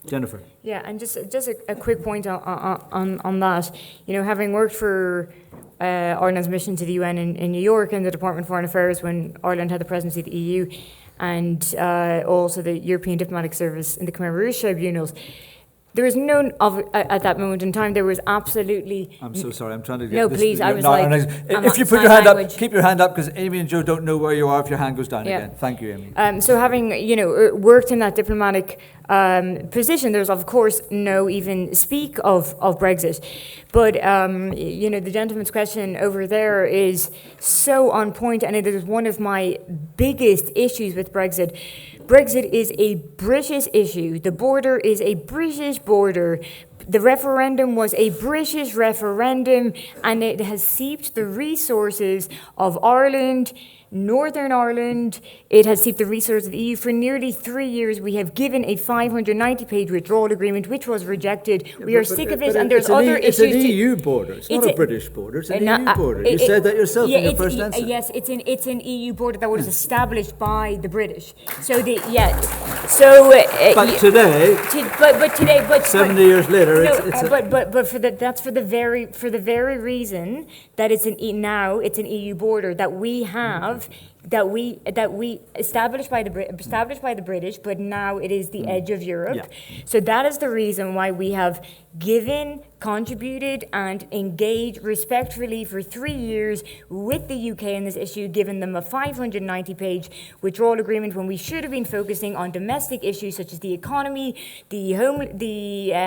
Speaker 1: Jennifer.
Speaker 6: Yeah, and just a quick point on that. You know, having worked for Ireland's mission to the UN in New York and the Department of Foreign Affairs when Ireland had the presidency of the EU, and also the European Diplomatic Service in the Khmer Rouge tribunals, there was no, at that moment in time, there was absolutely...
Speaker 1: I'm so sorry, I'm trying to get
Speaker 6: No,
Speaker 1: this...
Speaker 6: please, I was
Speaker 1: no,
Speaker 6: like...
Speaker 1: if you put your hand up, keep your hand up, because Amy and Joe don't know where you are if your hand goes down again. Thank you, Amy.
Speaker 6: So having, you know, worked in that diplomatic position, there's of course no even speak of Brexit. But, you know, the gentleman's question over there is so on point, and it is one of my biggest issues with Brexit. Brexit is a British issue. The border is a British border. The referendum was a British referendum, and it has seeped the resources of Ireland, Northern Ireland. It has seeped the resources of the EU. For nearly 3 years, we have given a 590-page withdrawal agreement, which was rejected. We are sick of it, and there's other issues.
Speaker 1: It's an EU border. It's not a British border. It's an EU border. You said that yourself in your first answer.
Speaker 6: Yes, it's an EU border that was established by the British. So
Speaker 1: But today,
Speaker 6: but
Speaker 1: 70 years later,
Speaker 6: that's for the very reason that it's an EU border that we have. That we established by the British, but now it is the edge of Europe. Yeah. So that is the reason why we have given, contributed, and engaged respectfully for 3 years with the UK in this issue, given them a 590-page withdrawal agreement when we should have been focusing on domestic issues such as the economy, the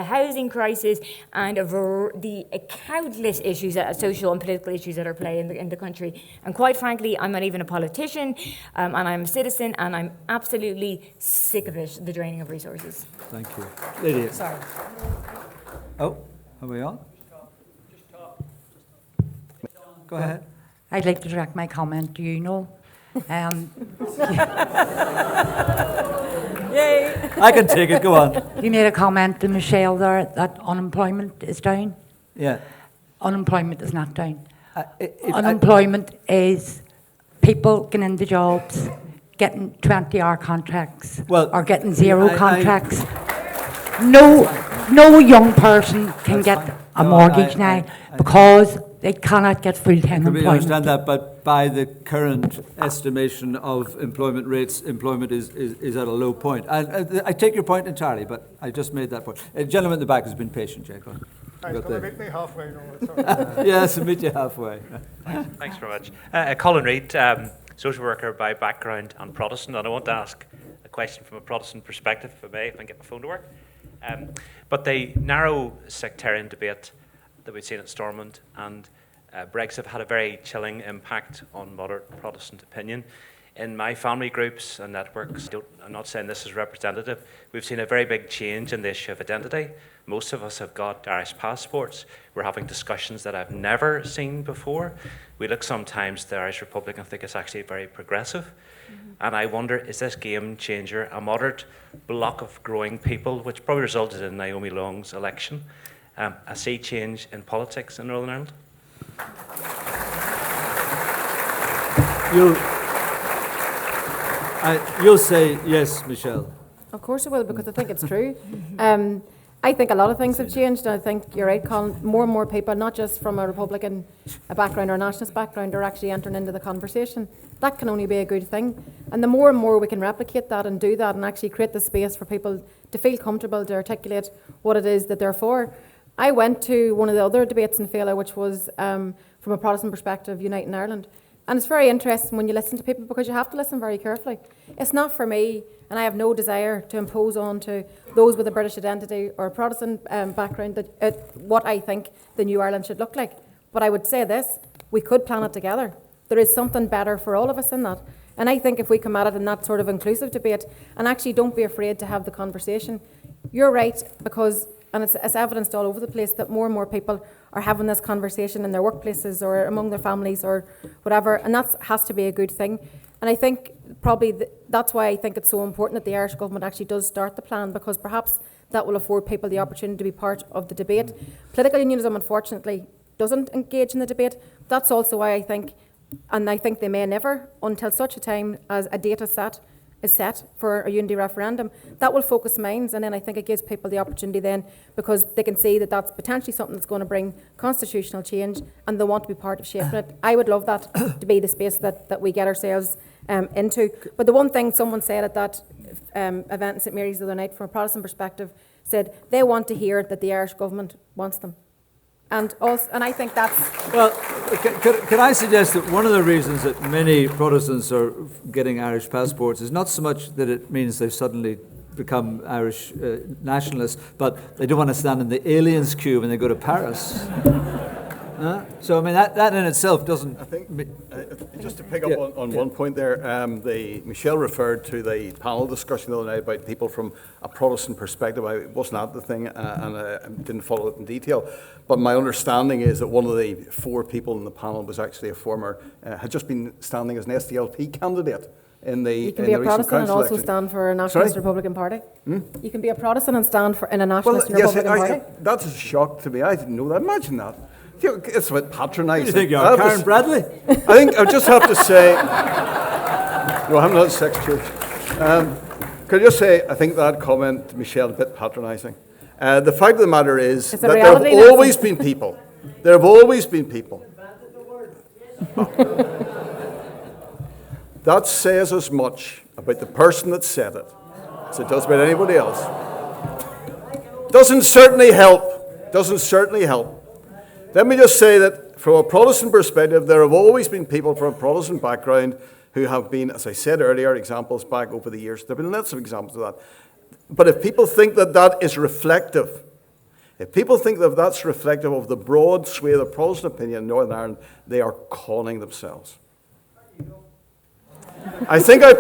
Speaker 6: housing crisis, and the countless issues, social and political issues that are playing in the country. And quite frankly, I'm not even a politician, and I'm a citizen, and I'm absolutely sick of it, the draining of resources.
Speaker 1: Thank you. Lydia.
Speaker 6: Sorry.
Speaker 1: Oh, are we on? Go ahead.
Speaker 7: I'd like to direct my comment to you, Noel.
Speaker 1: Yay! I can take it, go on.
Speaker 7: You made a comment to Michelle there that unemployment is down.
Speaker 1: Yeah.
Speaker 7: Unemployment is not down. Unemployment is people getting into jobs, getting 20-hour contracts, or getting zero contracts. No young person can get a mortgage now because they cannot get full-time employment.
Speaker 1: I understand that, but by the current estimation of employment rates, employment is at a low point. I take your point entirely, but I just made that point. A gentleman in the back has been patient, Jacob.
Speaker 8: It's going to meet me halfway now.
Speaker 1: Yes, meet you halfway.
Speaker 23: Thanks very much. Colin Reid, social worker by background and Protestant, and I want to ask a question from a Protestant perspective, if I may, if I can get my phone to work. But the narrow sectarian debate that we've seen at Stormont and Brexit have had a very chilling impact on moderate Protestant opinion. In my family groups and networks, I'm not saying this is representative, we've seen a very big change in the issue of identity. Most of us have got Irish passports. We're having discussions that I've never seen before. We look sometimes at the Irish Republic and think it's actually very progressive. And I wonder, is this game changer a moderate block of growing people, which probably resulted in Naomi Long's election, a sea change in politics in Northern Ireland?
Speaker 1: You'll say yes, Michelle.
Speaker 2: Of course I will, because I think it's true. I think a lot of things have changed, and I think you're right, Colin. More and more people, not just from a Republican background or a nationalist background, are actually entering into the conversation. That can only be a good thing. And the more and more we can replicate that and do that and actually create the space for people to feel comfortable to articulate what it is that they're for. I went to one of the other debates in Féile, which was from a Protestant perspective, Uniting Ireland. And it's very interesting when you listen to people, because you have to listen very carefully. It's not for me, and I have no desire to impose on to those with a British identity or a Protestant background that what I think the new Ireland should look like. But I would say this, we could plan it together. There is something better for all of us in that. And I think if we come at it in that sort of inclusive debate, and actually don't be afraid to have the conversation, you're right, because, and it's evidenced all over the place, that more and more people are having this conversation in their workplaces or among their families or whatever, and that has to be a good thing. And I think probably that's why I think it's so important that the Irish government actually does start the plan, because perhaps that will afford people the opportunity to be part of the debate. Political unionism, unfortunately, doesn't engage in the debate. That's also why I think, and I think they may never, until such a time as a date is set is set for a unity referendum, that will focus minds, and then I think it gives people the opportunity then, because they can see that that's potentially something that's going to bring constitutional change and they want to be part of shaping it. I would love that to be the space that we get ourselves into. But the one thing someone said at that event in St Mary's the other night, from a Protestant perspective, said they want to hear that the Irish government wants them. And I think that's...
Speaker 1: Well, can I suggest that one of the reasons that many Protestants are getting Irish passports is not so much that it means they've suddenly become Irish nationalists, but they don't want to stand in the aliens queue when they go to Paris. So, I mean, that in itself doesn't...
Speaker 4: I think, just to pick up on one point there, Michelle referred to the panel discussion the other night about people from a Protestant perspective. I wasn't at the thing and I didn't follow it in detail. But my understanding is that one of the 4 people in the panel was actually a former, had just been standing as an SDLP candidate in the
Speaker 2: You can be a Protestant and also stand for a Nationalist Republican Party. You can be a Protestant and stand in a Nationalist Republican Party.
Speaker 4: That's a shock to me. I didn't know that. Imagine that. It's a bit patronising.
Speaker 1: You think you are Karen Bradley?
Speaker 4: I think I just have to say, no, I'm not a sex church. Can I just say, I think that comment, Michelle, a bit patronising. The fact of the matter is that there have always been people. There have always been people. That says as much about the person that said it as it does about anybody else. Doesn't certainly help. Doesn't certainly help. Let me just say that from a Protestant perspective, there have always been people from a Protestant background who have been, as I said earlier, examples back over the years. There have been lots of examples of that. But if people think that that is reflective, if people think that that's reflective of the broad swathe of Protestant opinion in Northern Ireland, they are conning themselves. I think I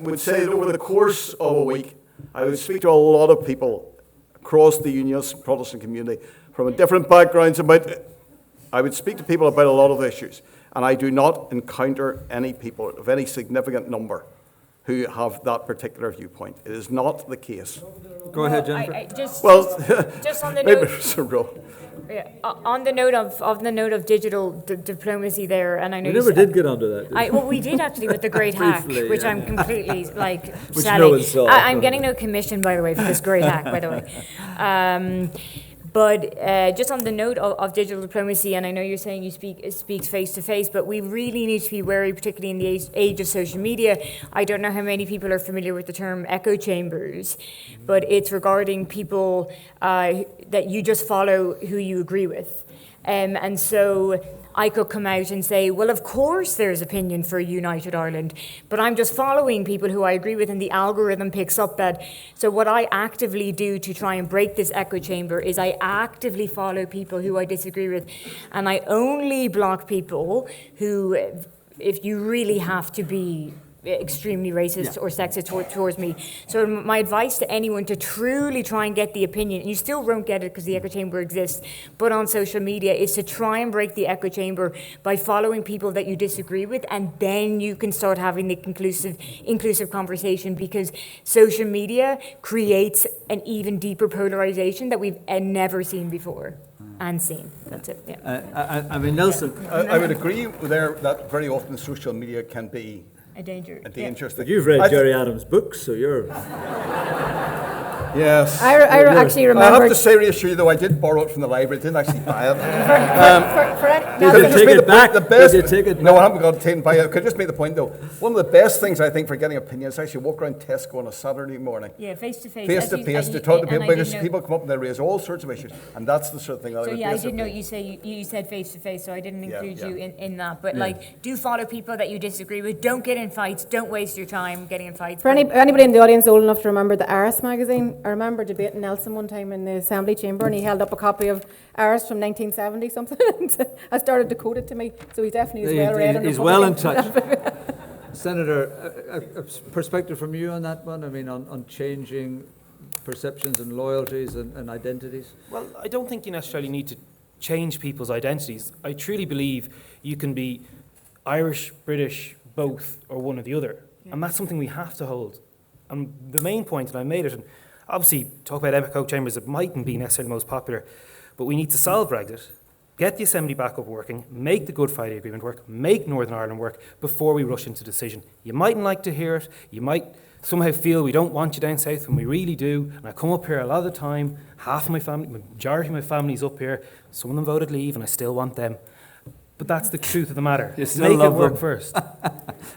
Speaker 4: would say that over the course of a week, I would speak to a lot of people across the Unionist Protestant community from different backgrounds. I would speak to people about a lot of issues, and I do not encounter any people of any significant number who have that particular viewpoint. It is not the case.
Speaker 1: Go ahead, Jennifer.
Speaker 6: Just on the note, on the note of digital diplomacy there, and I know
Speaker 1: we never did get onto that.
Speaker 6: Well, we did actually with the Great Hack, which I'm completely selling.
Speaker 1: No one saw.
Speaker 6: I'm getting no commission, by the way, for this Great Hack, by the way. But just on the note of digital diplomacy, and I know you're saying you speak face to face, but we really need to be wary, particularly in the age of social media. I don't know how many people are familiar with the term echo chambers, but it's regarding people that you just follow who you agree with. And so I could come out and say, well, of course there's opinion for United Ireland, but I'm just following people who I agree with, and the algorithm picks up that. So what I actively do to try and break this echo chamber is I actively follow people who I disagree with, and I only block people who, if you really have to be extremely racist or sexist towards me. So my advice to anyone to truly try and get the opinion, and you still won't get it because the echo chamber exists, but on social media, is to try and break the echo chamber by following people that you disagree with, and then you can start having the inclusive conversation, because social media creates an even deeper polarization that we've never seen before. And seen. That's it. Yeah.
Speaker 1: I mean, Nelson,
Speaker 4: I would agree there that very often social media can be
Speaker 6: a danger.
Speaker 4: Yeah.
Speaker 1: You've read Jerry Adams' books, so you're...
Speaker 4: Yes.
Speaker 2: I actually remember...
Speaker 4: I have to say, reassure you, though, I did borrow it from the library. I didn't actually buy it.
Speaker 1: Did you take it back? Did you take it
Speaker 4: No, I haven't got it taken by. I could just make the point, though. One of the best things, I think, for getting opinions is actually walk around Tesco on a Saturday morning.
Speaker 6: Yeah, face to face.
Speaker 4: Face to face, to talk to people, because people come up and they raise all sorts of issues. And that's the sort of thing that I would
Speaker 6: I did know you said face to face, so I didn't include you in that. But, do follow people that you disagree with. Don't get in fights. Don't waste your time getting in fights.
Speaker 2: For anybody in the audience old enough to remember the Aris magazine, I remember debating Nelson one time in the Assembly chamber, and he held up a copy of Aris from 1970 something. I started to quote it to me, so he definitely is well read.
Speaker 1: He's well in touch. Senator, a perspective from you on that one? I mean, on changing perceptions and loyalties and identities?
Speaker 5: Well, I don't think you necessarily need to change people's identities. I truly believe you can be Irish, British, both, or one or the other. Yeah. And that's something we have to hold. And the main point, and I made it, and obviously talk about echo chambers, it mightn't be necessarily the most popular, but we need to solve Brexit. get the Assembly back up working, make the Good Friday Agreement work, make Northern Ireland work before we rush into decision. You mightn't like to hear it, you might somehow feel we don't want you down south when we really do, and I come up here a lot of the time, half of my family, majority of my family's up here, some of them voted leave and I still want them. But that's the truth of the matter.
Speaker 1: You still
Speaker 5: Make it
Speaker 1: love
Speaker 5: work
Speaker 1: them.
Speaker 5: first.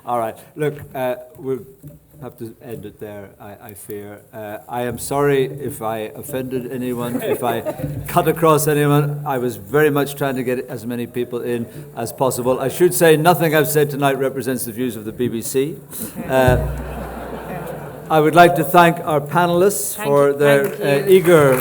Speaker 1: All right. Look, we'll have to end it there, I fear. I am sorry if I offended anyone, if I cut across anyone. I was very much trying to get as many people in as possible. I should say nothing I've said tonight represents the views of the BBC. I would like to thank our panellists for their eager